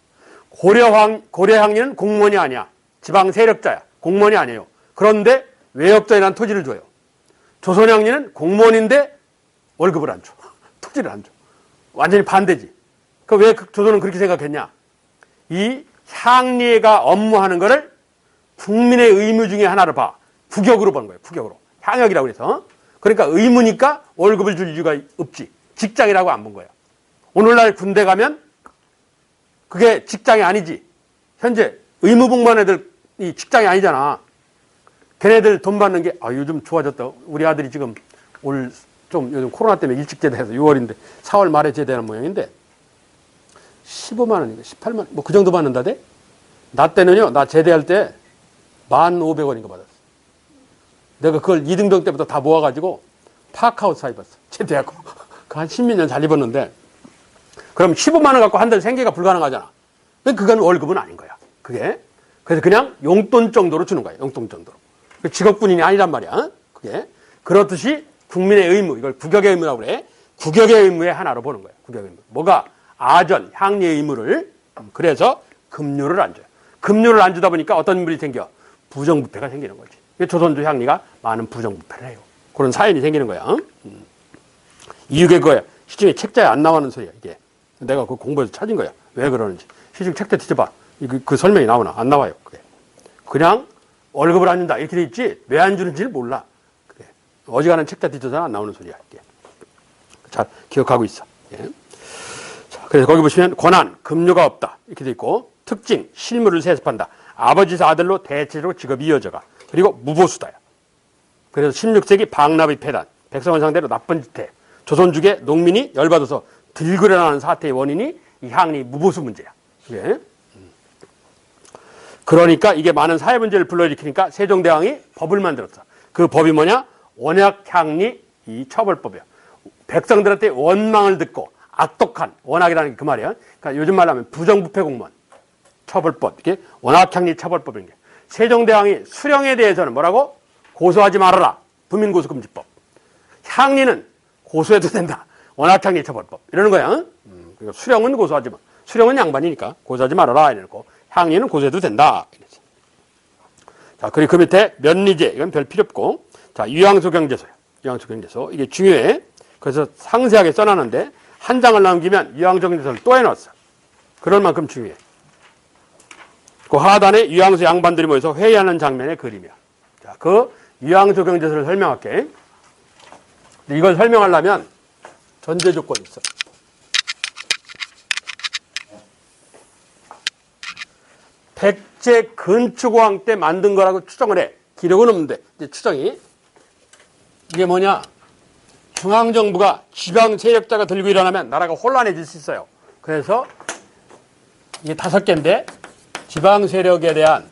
Speaker 1: 고려 향리는 공무원이 아니야. 지방 세력자야. 공무원이 아니에요. 그런데 외역전이라는 토지를 줘요. 조선 향리는 공무원인데 월급을 안 줘. 토지를 안 줘. 완전히 반대지. 그 왜 조선은 그렇게 생각했냐? 이 향리가 업무하는 거를 국민의 의무 중에 하나를 봐. 부격으로 보는 거예요. 부격으로. 향역이라고 해서. 그러니까 의무니까 월급을 줄 이유가 없지. 직장이라고 안 본 거야. 오늘날 군대 가면 그게 직장이 아니지. 현재 의무복무한 애들 이 직장이 아니잖아. 걔네들 돈 받는 게 요즘 좋아졌다. 우리 아들이 지금 올 좀 요즘 코로나 때문에 일찍 제대해서 6월인데 4월 말에 제대하는 모양인데 15만 원인가 18만 뭐 그 정도 받는다대? 나 때는요. 나 제대할 때 1,500원인가 받았어. 내가 그걸 2등병 때부터 다 모아가지고 파카웃 사 입었어. 제대하고. 그 한 10몇 년 잘 입었는데 그럼 15만 원 갖고 한 달 생계가 불가능하잖아. 근데 그건 월급은 아닌 거야. 그게. 그래서 그냥 용돈 정도로 주는 거야. 용돈 정도로. 직업군인이 아니란 말이야. 그게. 그렇듯이 국민의 의무, 이걸 국역의 의무라고 그래. 국역의 의무의 하나로 보는 거야. 국역의 의무. 뭐가? 아전, 향리의 의무를. 그래서 급료를 안 줘요. 급료를 안 주다 보니까 어떤 인물이 생겨? 부정부패가 생기는 거지. 조선조 향리가 많은 부정부패를 해요. 그런 사연이 생기는 거야. 이게 그거야. 시중에 책자에 안 나오는 소리야, 이게. 내가 그 공부해서 찾은 거야. 왜 그러는지. 시중 책자 뒤져봐. 그 설명이 나오나? 안 나와요. 그게. 그냥 월급을 안 준다. 이렇게 돼 있지. 왜 안 주는지를 몰라. 그래. 어지간한 책자 뒤져서는 안 나오는 소리야, 이게. 잘 기억하고 있어. 예. 자, 그래서 거기 보시면 권한, 급료가 없다. 이렇게 돼 있고, 특징, 실무를 세습한다. 아버지에서 아들로 대체로 직업이 이어져가. 그리고 무보수다야. 그래서 16세기 방납의 폐단, 백성을 상대로 나쁜 짓 해. 조선족의 농민이 열받아서 들그려나는 사태의 원인이 이 향리 무보수 문제야. 예. 그러니까 이게 많은 사회 문제를 불러일으키니까 세종대왕이 법을 만들었어. 그 법이 뭐냐? 원약 향리 이 처벌법이야. 백성들한테 원망을 듣고 악독한, 원악이라는 게 그 말이야. 그러니까 요즘 말로 하면 부정부패 공무원 처벌법, 이게 원악향리 처벌법인 게. 세종대왕이 수령에 대해서는 뭐라고? 고소하지 말아라. 부민고소금지법. 향리는 고소해도 된다. 원악향리 처벌법. 이러는 거야. 그리고 수령은 고소하지 마. 수령은 양반이니까 고소하지 말아라. 이러고 향리는 고소해도 된다. 이랬어. 자, 그리고 그 밑에 면리제. 이건 별 필요 없고. 자, 유양소경제소요. 유양소경제소. 이게 중요해. 그래서 상세하게 써놨는데 한 장을 남기면 유양소경제소를 또 해놨어. 그럴 만큼 중요해. 그 하단에 유양소 양반들이 모여서 회의하는 장면의 그림이야. 자, 그 유양소경제소를 설명할게. 이걸 설명하려면 전제 조건이 있어. 백제 근축왕 때 만든 거라고 추정을 해. 기록은 없는데 이제 추정이. 이게 뭐냐? 중앙정부가 지방 세력자가 들고 일어나면 나라가 혼란해질 수 있어요. 그래서 이게 5개인데 지방 세력에 대한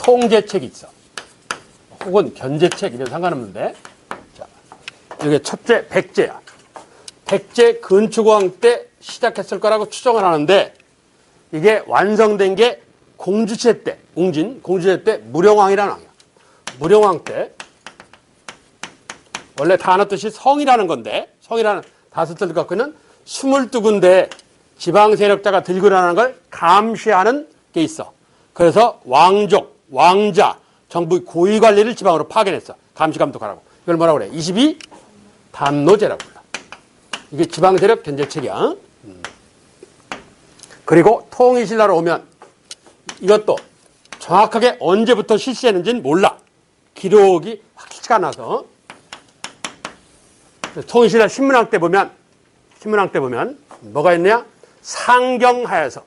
Speaker 1: 통제책이 있어. 혹은 견제책 이런 상관없는데. 자, 이게 첫째 백제야. 백제 근축왕 때 시작했을 거라고 추정을 하는데 이게 완성된 게 공주제 때, 공주제 때 무령왕이라는 왕이야. 무령왕 때 원래 단어 뜻이 성이라는 건데 성이라는 다섯을 갖고 있는 22군데 지방 세력자가 들고 일어나는 걸 감시하는 게 있어. 그래서 왕족, 왕자, 정부 고위 관리를 지방으로 파견했어. 감시 감독하라고. 이걸 뭐라고 그래? 22 단노제라고 불러. 이게 지방 세력 견제책이야. 그리고 통일신라로 오면 이것도 정확하게 언제부터 실시했는지는 몰라. 기록이 확실치가 않아서. 통일신라 신문왕 때 보면 뭐가 있냐? 상경하에서.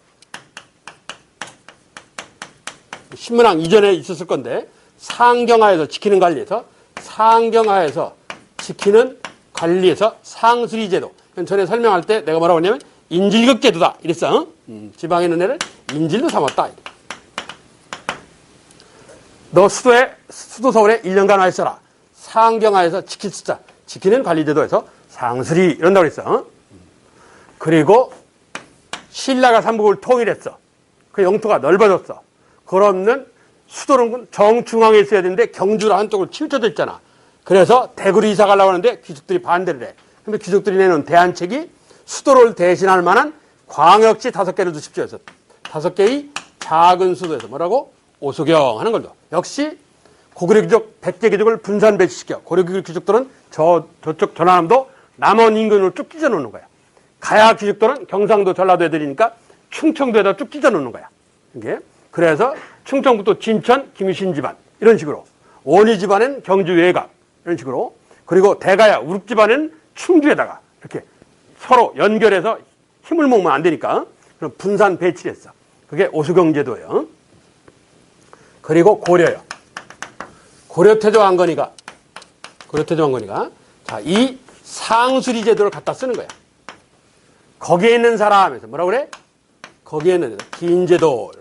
Speaker 1: 신문왕 이전에 있었을 건데 상경하에서 지키는 관리에서 상경하에서 지키는 관리에서 상수리제도. 전에 설명할 때 내가 뭐라고 했냐면 인질극 제도다 이랬어. 지방에 있는 애를 인질로 삼았다. 너 수도 서울에 1년간 와 있어라. 상경하에서 지키는 관리제도에서 상수리 이런다고 그랬어. 그리고 신라가 삼국을 통일했어. 그 영토가 넓어졌어. 그러면 수도는 정중앙에 있어야 되는데 경주로 한쪽으로 치우쳐져 있잖아. 그래서 대구로 이사 가려고 하는데 귀족들이 반대를 해. 근데 귀족들이 내놓은 대안책이 수도를 대신할 만한 광역시 5개를 두십시오 해서 5개의 작은 수도에서 뭐라고? 오수경 하는 걸로. 역시 고구려 귀족, 백제 귀족을 분산 배치시켜. 고려 귀족들은 저쪽 전라남도 남원 인근으로 쭉 찢어 놓는 거야. 가야 귀족들은 경상도 전라도 애들이니까 충청도에다 쭉 찢어 놓는 거야. 이게. 그래서 충청부터 진천, 김유신 집안 이런 식으로. 원희 집안은 경주 외곽 이런 식으로. 그리고 대가야, 우룩 집안은 충주에다가 이렇게 서로 연결해서 힘을 모으면 안 되니까 그럼 분산 배치를 했어. 그게 오수경제도예요. 그리고 고려요. 고려태조 왕건이가 자, 이 상수리 제도를 갖다 쓰는 거야. 거기에 있는 사람에서 뭐라고 그래? 거기에 있는 긴제도.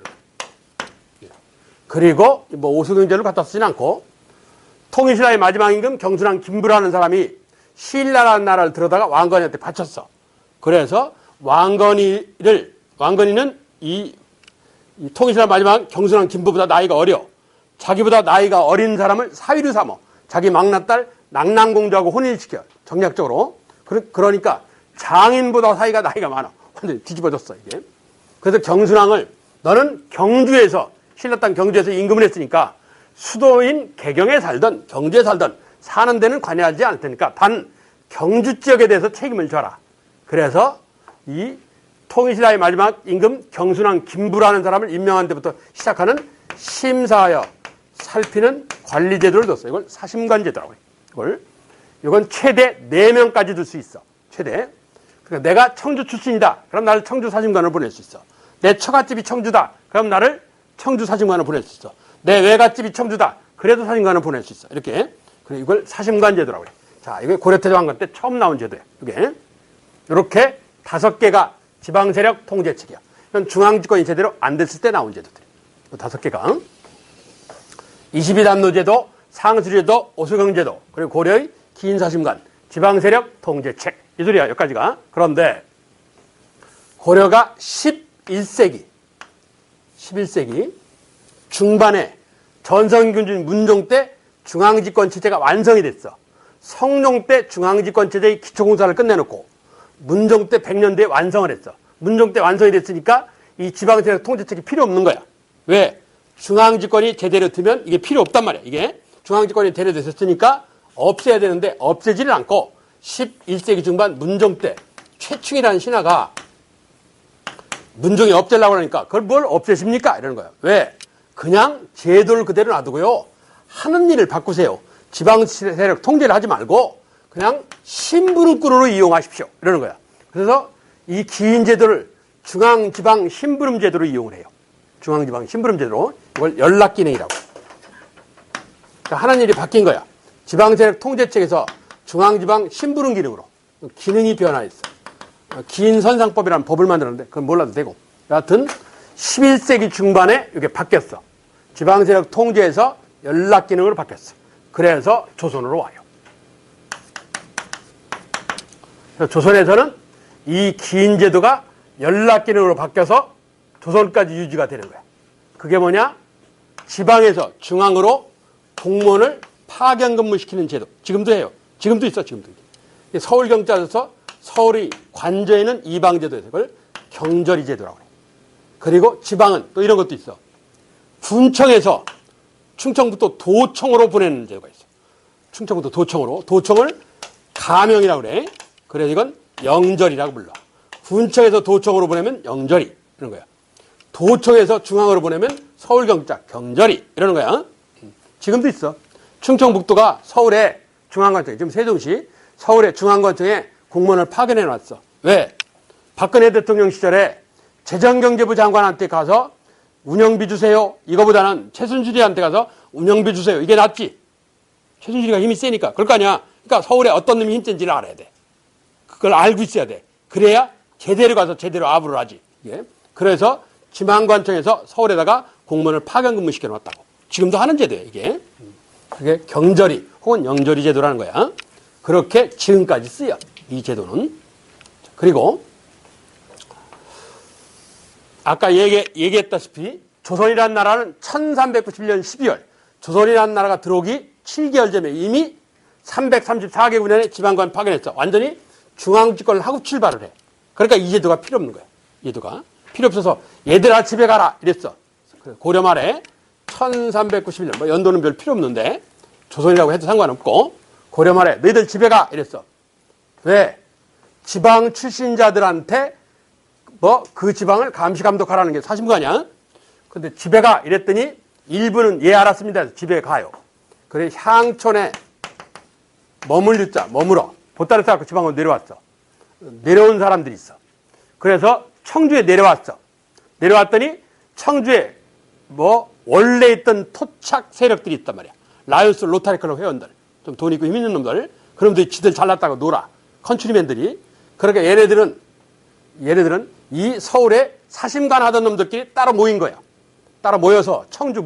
Speaker 1: 그리고 뭐 오수경제를 갖다 쓰진 않고 통일신라의 마지막 임금 경순왕 김부라는 사람이 신라라는 나라를 들어다가 왕건이한테 바쳤어. 그래서 왕건이는 이 통일신라 마지막 경순왕 김부보다 나이가 어려. 자기보다 나이가 어린 사람을 사위로 삼어. 자기 막내딸 낙랑공주하고 혼인시켜. 정략적으로. 그러니까 장인보다 사이가 나이가 많아. 완전히 뒤집어졌어 이게. 그래서 경순왕을 너는 경주에서 신라 땅 경주에서 임금을 했으니까 수도인 개경에 살던 경주에 살던 사는 데는 관여하지 않을 테니까 단 경주 지역에 대해서 책임을 져라. 그래서 이 통일신라의 마지막 임금 경순왕 김부라는 사람을 임명한 데부터 시작하는 심사하여 살피는 관리제도를 뒀어요. 이걸 사심관제도라고 해요. 이건 최대 4명까지 둘 수 있어. 최대. 그러니까 내가 청주 출신이다. 그럼 나를 청주 사심관으로 보낼 수 있어. 내 처갓집이 청주다. 그럼 나를 청주 사심관으로 보낼 수 있어. 내 외갓집이 청주다. 그래도 사심관으로 보낼 수 있어. 이렇게. 그리고 이걸 사심관제도라고 해요. 자, 이게 고려태조 왕건 때 처음 나온 제도예요. 이게. 이렇게 5개가 지방세력 통제책이야. 이건 중앙집권이 제대로 안 됐을 때 나온 제도들. 5개가. 22단노제도, 상수리제도, 오수경제도, 그리고 고려의 기인사심관, 지방세력 통제책. 이 소리야, 여기까지가. 그런데 고려가 11세기 중반에 전성균주인 문종 때 중앙집권체제가 완성이 됐어. 성종 때 중앙집권체제의 기초공사를 끝내놓고 문종 때 100년대에 완성을 했어. 문종 때 완성이 됐으니까 이 지방세력 통제책이 필요 없는 거야. 왜? 중앙집권이 제대로 되면 이게 필요 없단 말이야. 이게 중앙집권이 제대로 됐었으니까 없애야 되는데 없애지를 않고 11세기 중반 문종 때 최충이라는 신하가 문종이 없애려고 하니까 그걸 뭘 없애십니까? 이러는 거야. 왜? 그냥 제도를 그대로 놔두고요. 하는 일을 바꾸세요. 지방세력 통제를 하지 말고 그냥 심부름꾼으로 이용하십시오. 이러는 거야. 그래서 이 긴 제도를 중앙지방 심부름 제도로 이용을 해요. 중앙지방 심부름 제도로. 이걸 연락기능이라고. 그러니까 하는 일이 바뀐 거야. 지방세력 통제책에서 중앙지방 심부름 기능으로 기능이 변화했어. 긴 선상법이라는 법을 만들었는데 그건 몰라도 되고. 여하튼 11세기 중반에 이게 바뀌었어. 지방세력 통제에서 연락기능으로 바뀌었어. 그래서 조선으로 와요. 그래서 조선에서는 이 긴 제도가 연락기능으로 바뀌어서 조선까지 유지가 되는 거야. 그게 뭐냐? 지방에서 중앙으로 공무원을 파견 근무시키는 제도. 지금도 해요. 지금도 있어, 지금도. 서울경찰서에서 서울이 관저에 있는 이방제도에서 그걸 경절이 제도라고 그래. 그리고 지방은 또 이런 것도 있어. 군청에서 충청부터 도청으로 보내는 제도가 있어. 충청부터 도청으로. 도청을 가명이라고 그래. 그래서 이건 영절이라고 불러. 군청에서 도청으로 보내면 영절이 이런 거야. 도청에서 중앙으로 보내면 서울경찰 경절이 이러는 거야. 지금도 있어. 충청북도가 서울에 중앙관청에, 지금 세종시 서울의 중앙관청에 공무원을 파견해 놨어. 왜? 박근혜 대통령 시절에 재정경제부 장관한테 가서 운영비 주세요. 이거보다는 최순실이한테 가서 운영비 주세요. 이게 낫지. 최순실이가 힘이 세니까. 그럴 거 아니야. 그러니까 서울에 어떤 놈이 힘센지를 알아야 돼. 그걸 알고 있어야 돼. 그래야 제대로 가서 제대로 아부를 하지. 예? 그래서 지방관청에서 서울에다가 공무원을 파견 근무시켜 놨다고. 지금도 하는 제도예요, 이게. 그게 경절이 혹은 영절이 제도라는 거야. 그렇게 지금까지 쓰여, 이 제도는. 그리고 아까 얘기했다시피 조선이라는 나라는 1391년 12월 조선이라는 나라가 들어오기 7개월 전에 이미 334개국 년에 지방관 파견했어. 완전히 중앙집권을 하고 출발을 해. 그러니까 이 제도가 필요 없는 거야. 제도가 필요 없어서 얘들아 집에 가라 이랬어. 고려 말에 1391년 뭐 연도는 별 필요 없는데 조선이라고 해도 상관없고 고려 말에 너희들 집에 가 이랬어. 왜? 지방 출신자들한테 뭐 그 지방을 감시 감독하라는 게 사심관이야. 근데 집에 가 이랬더니 일부는 예 알았습니다 해서 집에 가요. 그래 향촌에 머물러 보따리 싸갖고 지방으로 내려왔어. 내려온 사람들이 있어. 그래서 청주에 내려왔어. 내려왔더니 청주에 뭐 원래 있던 토착 세력들이 있단 말이야. 라이온스 로타리 클럽 회원들, 좀 돈 있고 힘 있는 놈들, 그놈들이 지들 잘났다고 놀아. 컨트리맨들이. 그러니까 얘네들은 이 서울에 사심관 하던 놈들끼리 따로 모인 거야. 따로 모여서 청주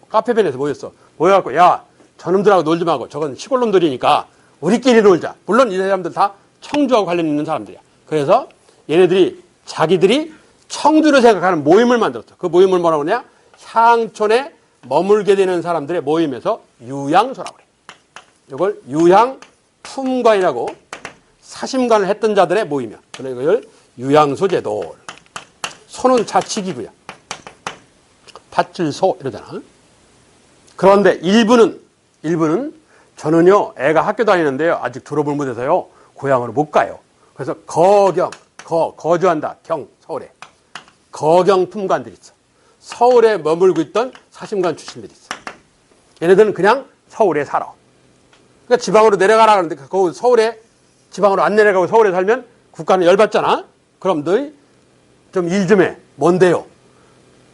Speaker 1: 카페변에서 모였어. 모여갖고 야 저놈들하고 놀지 말고 저건 시골 놈들이니까 우리끼리 놀자. 물론 이 사람들 다 청주하고 관련 있는 사람들이야. 그래서 얘네들이 자기들이 청주를 생각하는 모임을 만들었어. 그 모임을 뭐라고 하냐? 향촌에 머물게 되는 사람들의 모임에서 유양소라고 그래. 이걸 유양품관이라고 사심관을 했던 자들의 모임이야. 그래서 이걸 유양소제도. 소는 자치기구야. 밭질소 이러잖아. 그런데 일부는 저는요 애가 학교 다니는데요 아직 졸업을 못해서요 고향으로 못 가요. 그래서 거주한다. 서울에 거경 품관들이 있어. 서울에 머물고 있던 사심관 출신들이 있어. 얘네들은 그냥 서울에 살아. 그러니까 지방으로 내려가라 그러는데 그 서울에 지방으로 안 내려가고 서울에 살면 국가는 열받잖아. 그럼 너희 좀 일 좀 해. 뭔데요?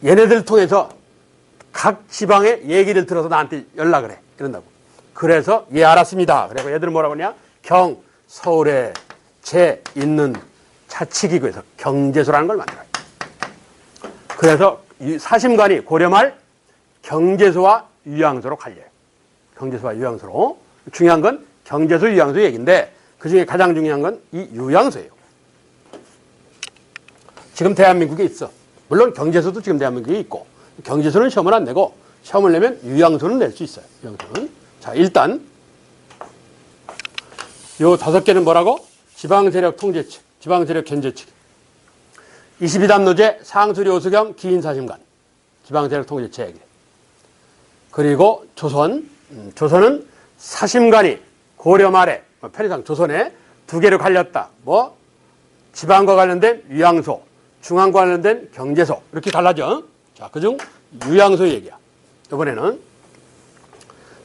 Speaker 1: 얘네들 통해서 각 지방의 얘기를 들어서 나한테 연락을 해. 이런다고. 그래서 예 알았습니다. 그래서 얘들은 뭐라고 하냐? 서울에 있는 자치기구에서 경제소라는 걸 만들어요. 그래서 이 사심관이 고려말 경제소와 유양소로 갈려요. 경제소와 유양소로. 중요한 건 경제소, 유양소 얘기인데 그중에 가장 중요한 건 이 유양소예요. 지금 대한민국에 있어. 물론 경제소도 지금 대한민국에 있고 경제소는 시험을 안 내고 시험을 내면 유양소는 낼 수 있어요. 유양소는. 자, 일단 요 5개는 뭐라고? 지방세력 통제칙, 지방세력 견제칙. 22단 노제, 상수리 오수경, 기인사심관. 지방세력 통제칙. 그리고 조선은 사심관이 고려 말에 편의상 조선에 2개로 갈렸다. 뭐 지방과 관련된 유양소, 중앙과 관련된 경제소 이렇게 갈라져. 자, 그중 유양소 얘기야. 이번에는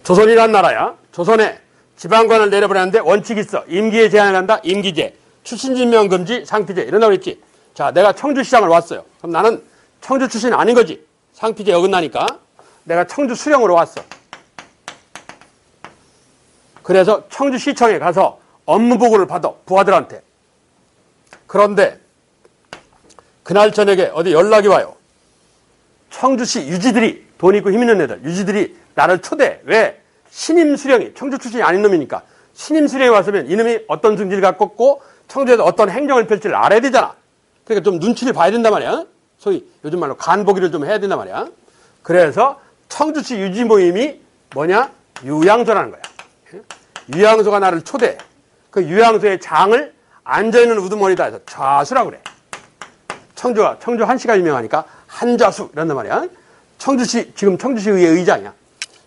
Speaker 1: 조선이란 나라야. 조선에 지방관을 내려버렸는데 원칙이 있어. 임기에 제한을 한다. 임기제, 출신진명 금지, 상피제 이런다고 그랬지. 자, 내가 청주시장을 왔어요. 그럼 나는 청주 출신이 아닌 거지. 상피제 어긋나니까 내가 청주 수령으로 왔어. 그래서 청주시청에 가서 업무 보고를 받아, 부하들한테. 그런데 그날 저녁에 어디 연락이 와요. 청주시 유지들이, 돈 있고 힘 있는 애들, 유지들이 나를 초대해. 왜? 신임 수령이, 청주 출신이 아닌 놈이니까 신임 수령이 왔으면 이놈이 어떤 성질을 갖고 있고 청주에서 어떤 행정을 펼지를 알아야 되잖아. 그러니까 좀 눈치를 봐야 된단 말이야. 소위 요즘 말로 간보기를 좀 해야 된단 말이야. 그래서 청주시 유지 모임이 뭐냐? 유양소라는 거야. 유양소가 나를 초대해. 그 유양소의 장을 앉아있는 우두머리다 해서 좌수라고 그래. 청주 한시가 유명하니까 한좌수 이런단 말이야. 지금 청주시의회 의장이야.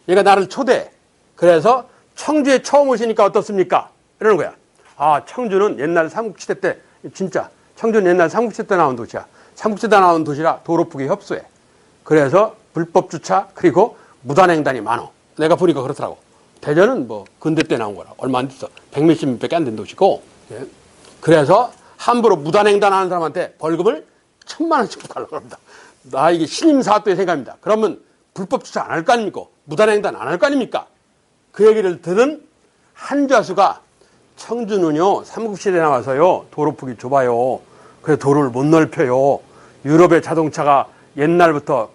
Speaker 1: 얘가 나를 초대해. 그래서 청주에 처음 오시니까 어떻습니까? 이러는 거야. 아, 청주는 옛날 삼국시대 때, 진짜 청주는 옛날 삼국시대 때 나온 도시야. 삼국시대 때 나온 도시라 도로폭이 협소해. 그래서 불법 주차 그리고 무단횡단이 많어. 내가 보니까 그렇더라고. 대전은 뭐 근대 때 나온 거라. 얼마 안 됐어. 100몇십 밖에 안 된 도시고. 예. 그래서 함부로 무단횡단하는 사람한테 벌금을 1000만 원씩 부과하려고 합니다. 나 이게 신임사학도의 생각입니다. 그러면 불법 주차 안 할 거 아닙니까? 무단횡단 안 할 거 아닙니까? 그 얘기를 들은 한좌수가 청주는요, 삼국시대에 나와서요, 도로폭이 좁아요. 그래서 도로를 못 넓혀요. 유럽의 자동차가 옛날부터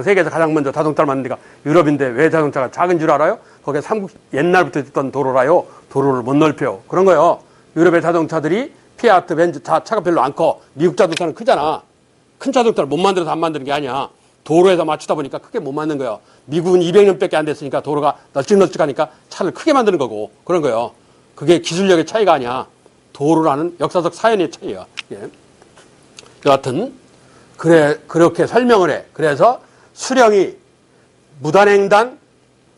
Speaker 1: 세계에서 가장 먼저 자동차를 만든 데가 유럽인데 왜 자동차가 작은 줄 알아요? 거기에 옛날부터 있던 도로라요. 도로를 못 넓혀요. 그런 거요. 유럽의 자동차들이 피아트, 벤츠 차가 별로 안 커. 미국 자동차는 크잖아. 큰 자동차를 못 만들어서 안 만드는 게 아니야. 도로에서 맞추다 보니까 크게 못 만든 거예요. 미국은 200년밖에 안 됐으니까 도로가 널찍널찍하니까 차를 크게 만드는 거고 그런 거예요. 그게 기술력의 차이가 아니야. 도로라는 역사적 사연의 차이야. 예. 여하튼 그렇게 설명을 해. 그래서 수령이 무단횡단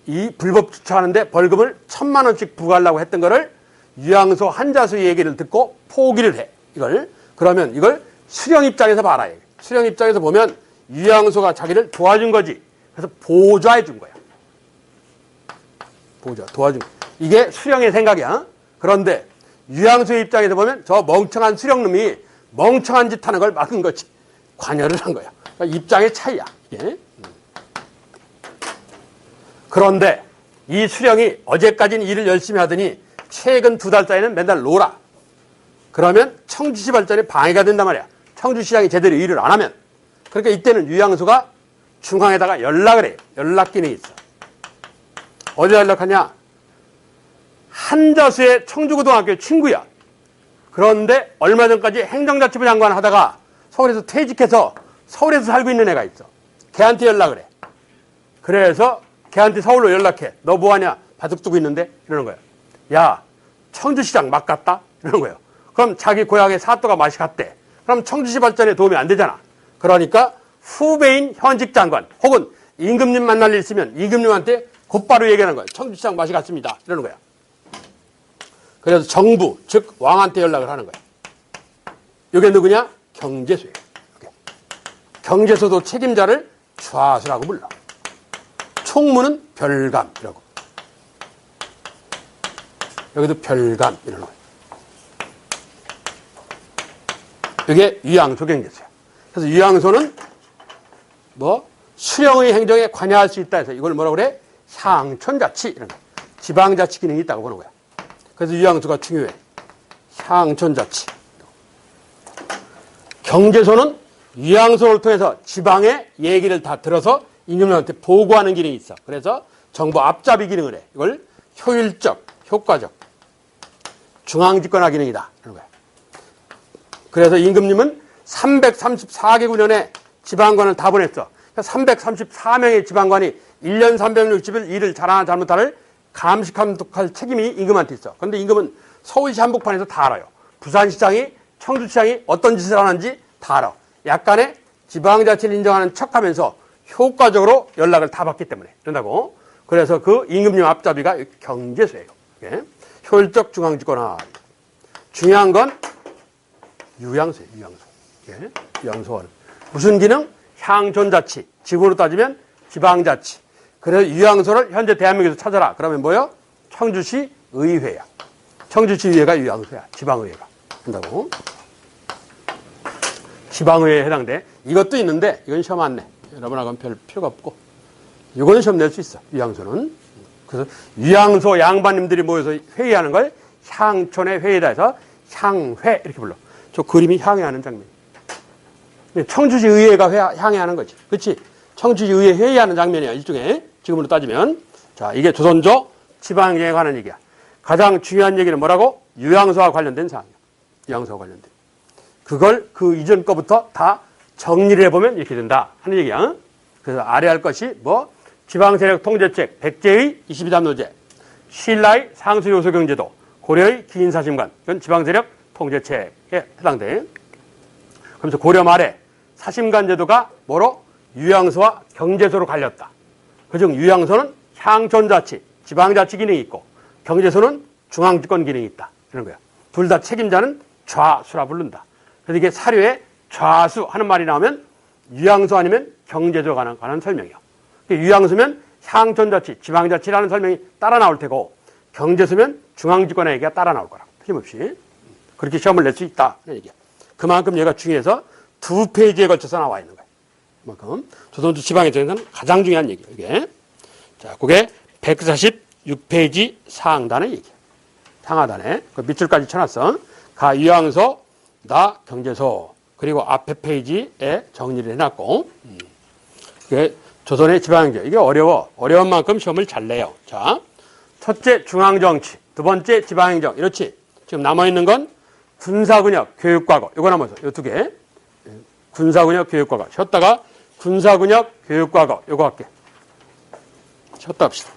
Speaker 1: 이 불법 주차하는데 벌금을 1000만 원씩 부과하려고 했던 거를 유양소 한자수의 얘기를 듣고 포기를 해. 그러면 이걸 수령 입장에서 봐라. 수령 입장에서 보면 유양소가 자기를 도와준 거지. 그래서 보좌해 준 거야. 도와준 거야. 이게 수령의 생각이야. 그런데 유양소의 입장에서 보면 저 멍청한 수령놈이 멍청한 짓 하는 걸 막은 거지. 관여를 한 거야. 그러니까 입장의 차이야. 이게. 그런데 이 수령이 어제까지는 일을 열심히 하더니 최근 2달 사이는 맨날 놀아. 그러면 청주시 발전에 방해가 된단 말이야. 청주시장이 제대로 일을 안 하면. 그러니까 이때는 유양소가 중앙에다가 연락을 해요. 연락 기능이 있어. 어디 연락하냐? 한자수의 청주고등학교 친구야. 그런데 얼마 전까지 행정자치부 장관 하다가 서울에서 퇴직해서 서울에서 살고 있는 애가 있어. 걔한테 연락을 해. 그래서 걔한테 서울로 연락해. 너 뭐하냐? 바둑 두고 있는데? 이러는 거야. 야, 청주시장 막 갔다? 이러는 거예요. 그럼 자기 고향에 사또가 맛이 갔대. 그럼 청주시 발전에 도움이 안 되잖아. 그러니까 후배인 현직 장관 혹은 임금님 만날 일 있으면 임금님한테 곧바로 얘기하는 거야. 청주시장 맛이 갔습니다. 이러는 거야. 그래서 정부, 즉 왕한테 연락을 하는 거야. 이게 누구냐? 경제소예요. 경제소도 책임자를 좌수라고 불러. 총무는 별감이라고. 여기도 별감 이러는 거예요. 이게 유양소 경제소야. 그래서 유양소는 수령의 행정에 관여할 수 있다 해서 이걸 뭐라고 그래? 향촌자치 이런 거. 지방자치 기능이 있다고 보는 거야. 그래서 유양소가 중요해. 향촌자치. 경제소는 유양소를 통해서 지방의 얘기를 다 들어서 임금님한테 보고하는 기능이 있어. 그래서 정부 앞잡이 기능을 해. 이걸 효율적, 효과적, 중앙집권화 기능이다. 그런 거야. 그래서 임금님은 334개국 년에 지방관을 다 보냈어. 334명의 지방관이 1년 360일 일을 잘하나 잘못하를 감시 감독할 책임이 임금한테 있어. 그런데 임금은 서울시 한복판에서 다 알아요. 부산시장이 청주시장이 어떤 짓을 하는지 다 알아. 약간의 지방자치를 인정하는 척하면서 효과적으로 연락을 다 받기 때문에 그런다고. 그래서 그 임금님 앞잡이가 경제소예요. 예? 효율적 중앙집권화. 중요한 건 유양소예요. 유양소. 예? 유양소는 무슨 기능? 향촌자치. 지구로 따지면 지방자치. 그래서 유양소를 현재 대한민국에서 찾아라. 그러면 뭐요? 청주시 의회야. 청주시 의회가 유양소야. 지방의회가. 한다고. 지방의회에 해당돼. 이것도 있는데 이건 시험 안 내. 여러분하고는 별 필요가 없고. 이거는 시험 낼 수 있어. 유양소는. 그래서 유양소 양반님들이 모여서 회의하는 걸 향촌의 회의다 해서 향회 이렇게 불러. 저 그림이 향회하는 장면. 청주시 의회가 향회하는 거지. 그렇지? 청주시 의회 회의하는 장면이야. 일종의 지금으로 따지면. 자, 이게 조선조 지방에 관한 얘기야. 가장 중요한 얘기는 뭐라고? 유양소와 관련된 사항이야. 유양소와 관련된. 그걸 그 이전 거부터 다 정리를 해보면 이렇게 된다 하는 얘기야. 그래서 아래 할 것이 뭐? 지방세력 통제책, 백제의 22담노제, 신라의 상수요소경제도, 고려의 기인사심관. 이건 지방세력 통제책에 해당돼. 그러면서 고려 말에 사심관 제도가 뭐로? 유양소와 경제소로 갈렸다. 그중 유양소는 향촌자치, 지방자치 기능이 있고 경제소는 중앙집권 기능이 있다. 이런 거야. 둘 다 책임자는 좌수라 부른다. 그래서 이게 사료에 좌수 하는 말이 나오면 유양소 아니면 경제소가 관한 설명이야. 유양소면 향촌자치, 지방자치라는 설명이 따라 나올 테고 경제소면 중앙집권의 얘기가 따라 나올 거라. 틀림없이. 그렇게 시험을 낼 수 있다. 이런 얘기야. 그만큼 얘가 중요해서 2페이지에 걸쳐서 나와 있는 거야. 그만큼 조선조 지방에서는 가장 중요한 얘기예요. 이게. 자, 그게 146페이지 상단의 얘기야. 상하단에. 그 밑줄까지 쳐놨어. 가 유양소, 나 경제소. 그리고 앞에 페이지에 정리를 해놨고. 그게 조선의 지방행정. 이게 어려워. 어려운 만큼 시험을 잘 내요. 자, 첫째 중앙정치, 두 번째 지방행정. 이렇지. 지금 남아있는 건 군사군역, 교육과거. 이거 남아서 이 두 개. 군사군역, 교육과거. 쉬었다가 군사군역, 교육과거. 이거 할게. 쉬었다 합시다.